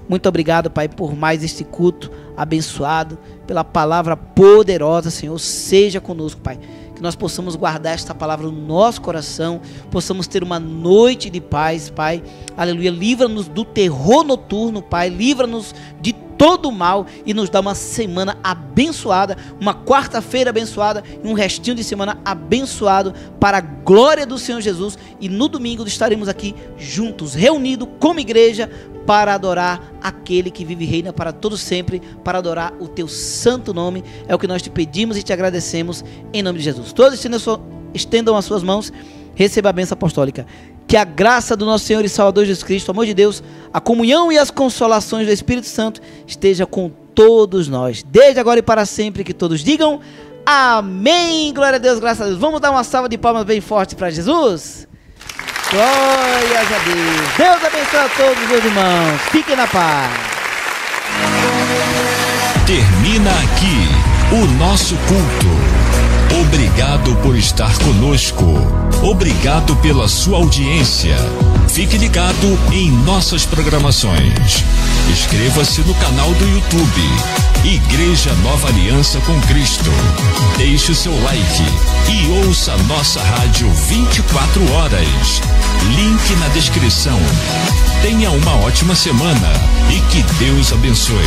muito obrigado, Pai, por mais este culto abençoado, pela palavra poderosa. Senhor, seja conosco, Pai, que nós possamos guardar esta palavra no nosso coração, possamos ter uma noite de paz, Pai, aleluia. Livra-nos do terror noturno, Pai, livra-nos de todo o mal e nos dá uma semana abençoada, uma quarta-feira abençoada e um restinho de semana abençoado para a glória do Senhor Jesus. E no domingo estaremos aqui juntos, reunidos como igreja, para adorar aquele que vive e reina para todo sempre, para adorar o teu santo nome. É o que nós te pedimos e te agradecemos em nome de Jesus. Todos estendam as suas mãos, receba a bênção apostólica. Que a graça do nosso Senhor e Salvador Jesus Cristo, o amor de Deus, a comunhão e as consolações do Espírito Santo esteja com todos nós, desde agora e para sempre. Que todos digam amém. Glória a Deus, graças a Deus. Vamos dar uma salva de palmas bem forte para Jesus. Glórias a Deus. Deus abençoe a todos, meus irmãos. Fiquem na paz. Termina aqui o nosso culto. Obrigado por estar conosco. Obrigado pela sua audiência. Fique ligado em nossas programações. Inscreva-se no canal do YouTube Igreja Nova Aliança com Cristo. Deixe o seu like e ouça nossa rádio 24 horas. Link na descrição. Tenha uma ótima semana e que Deus abençoe.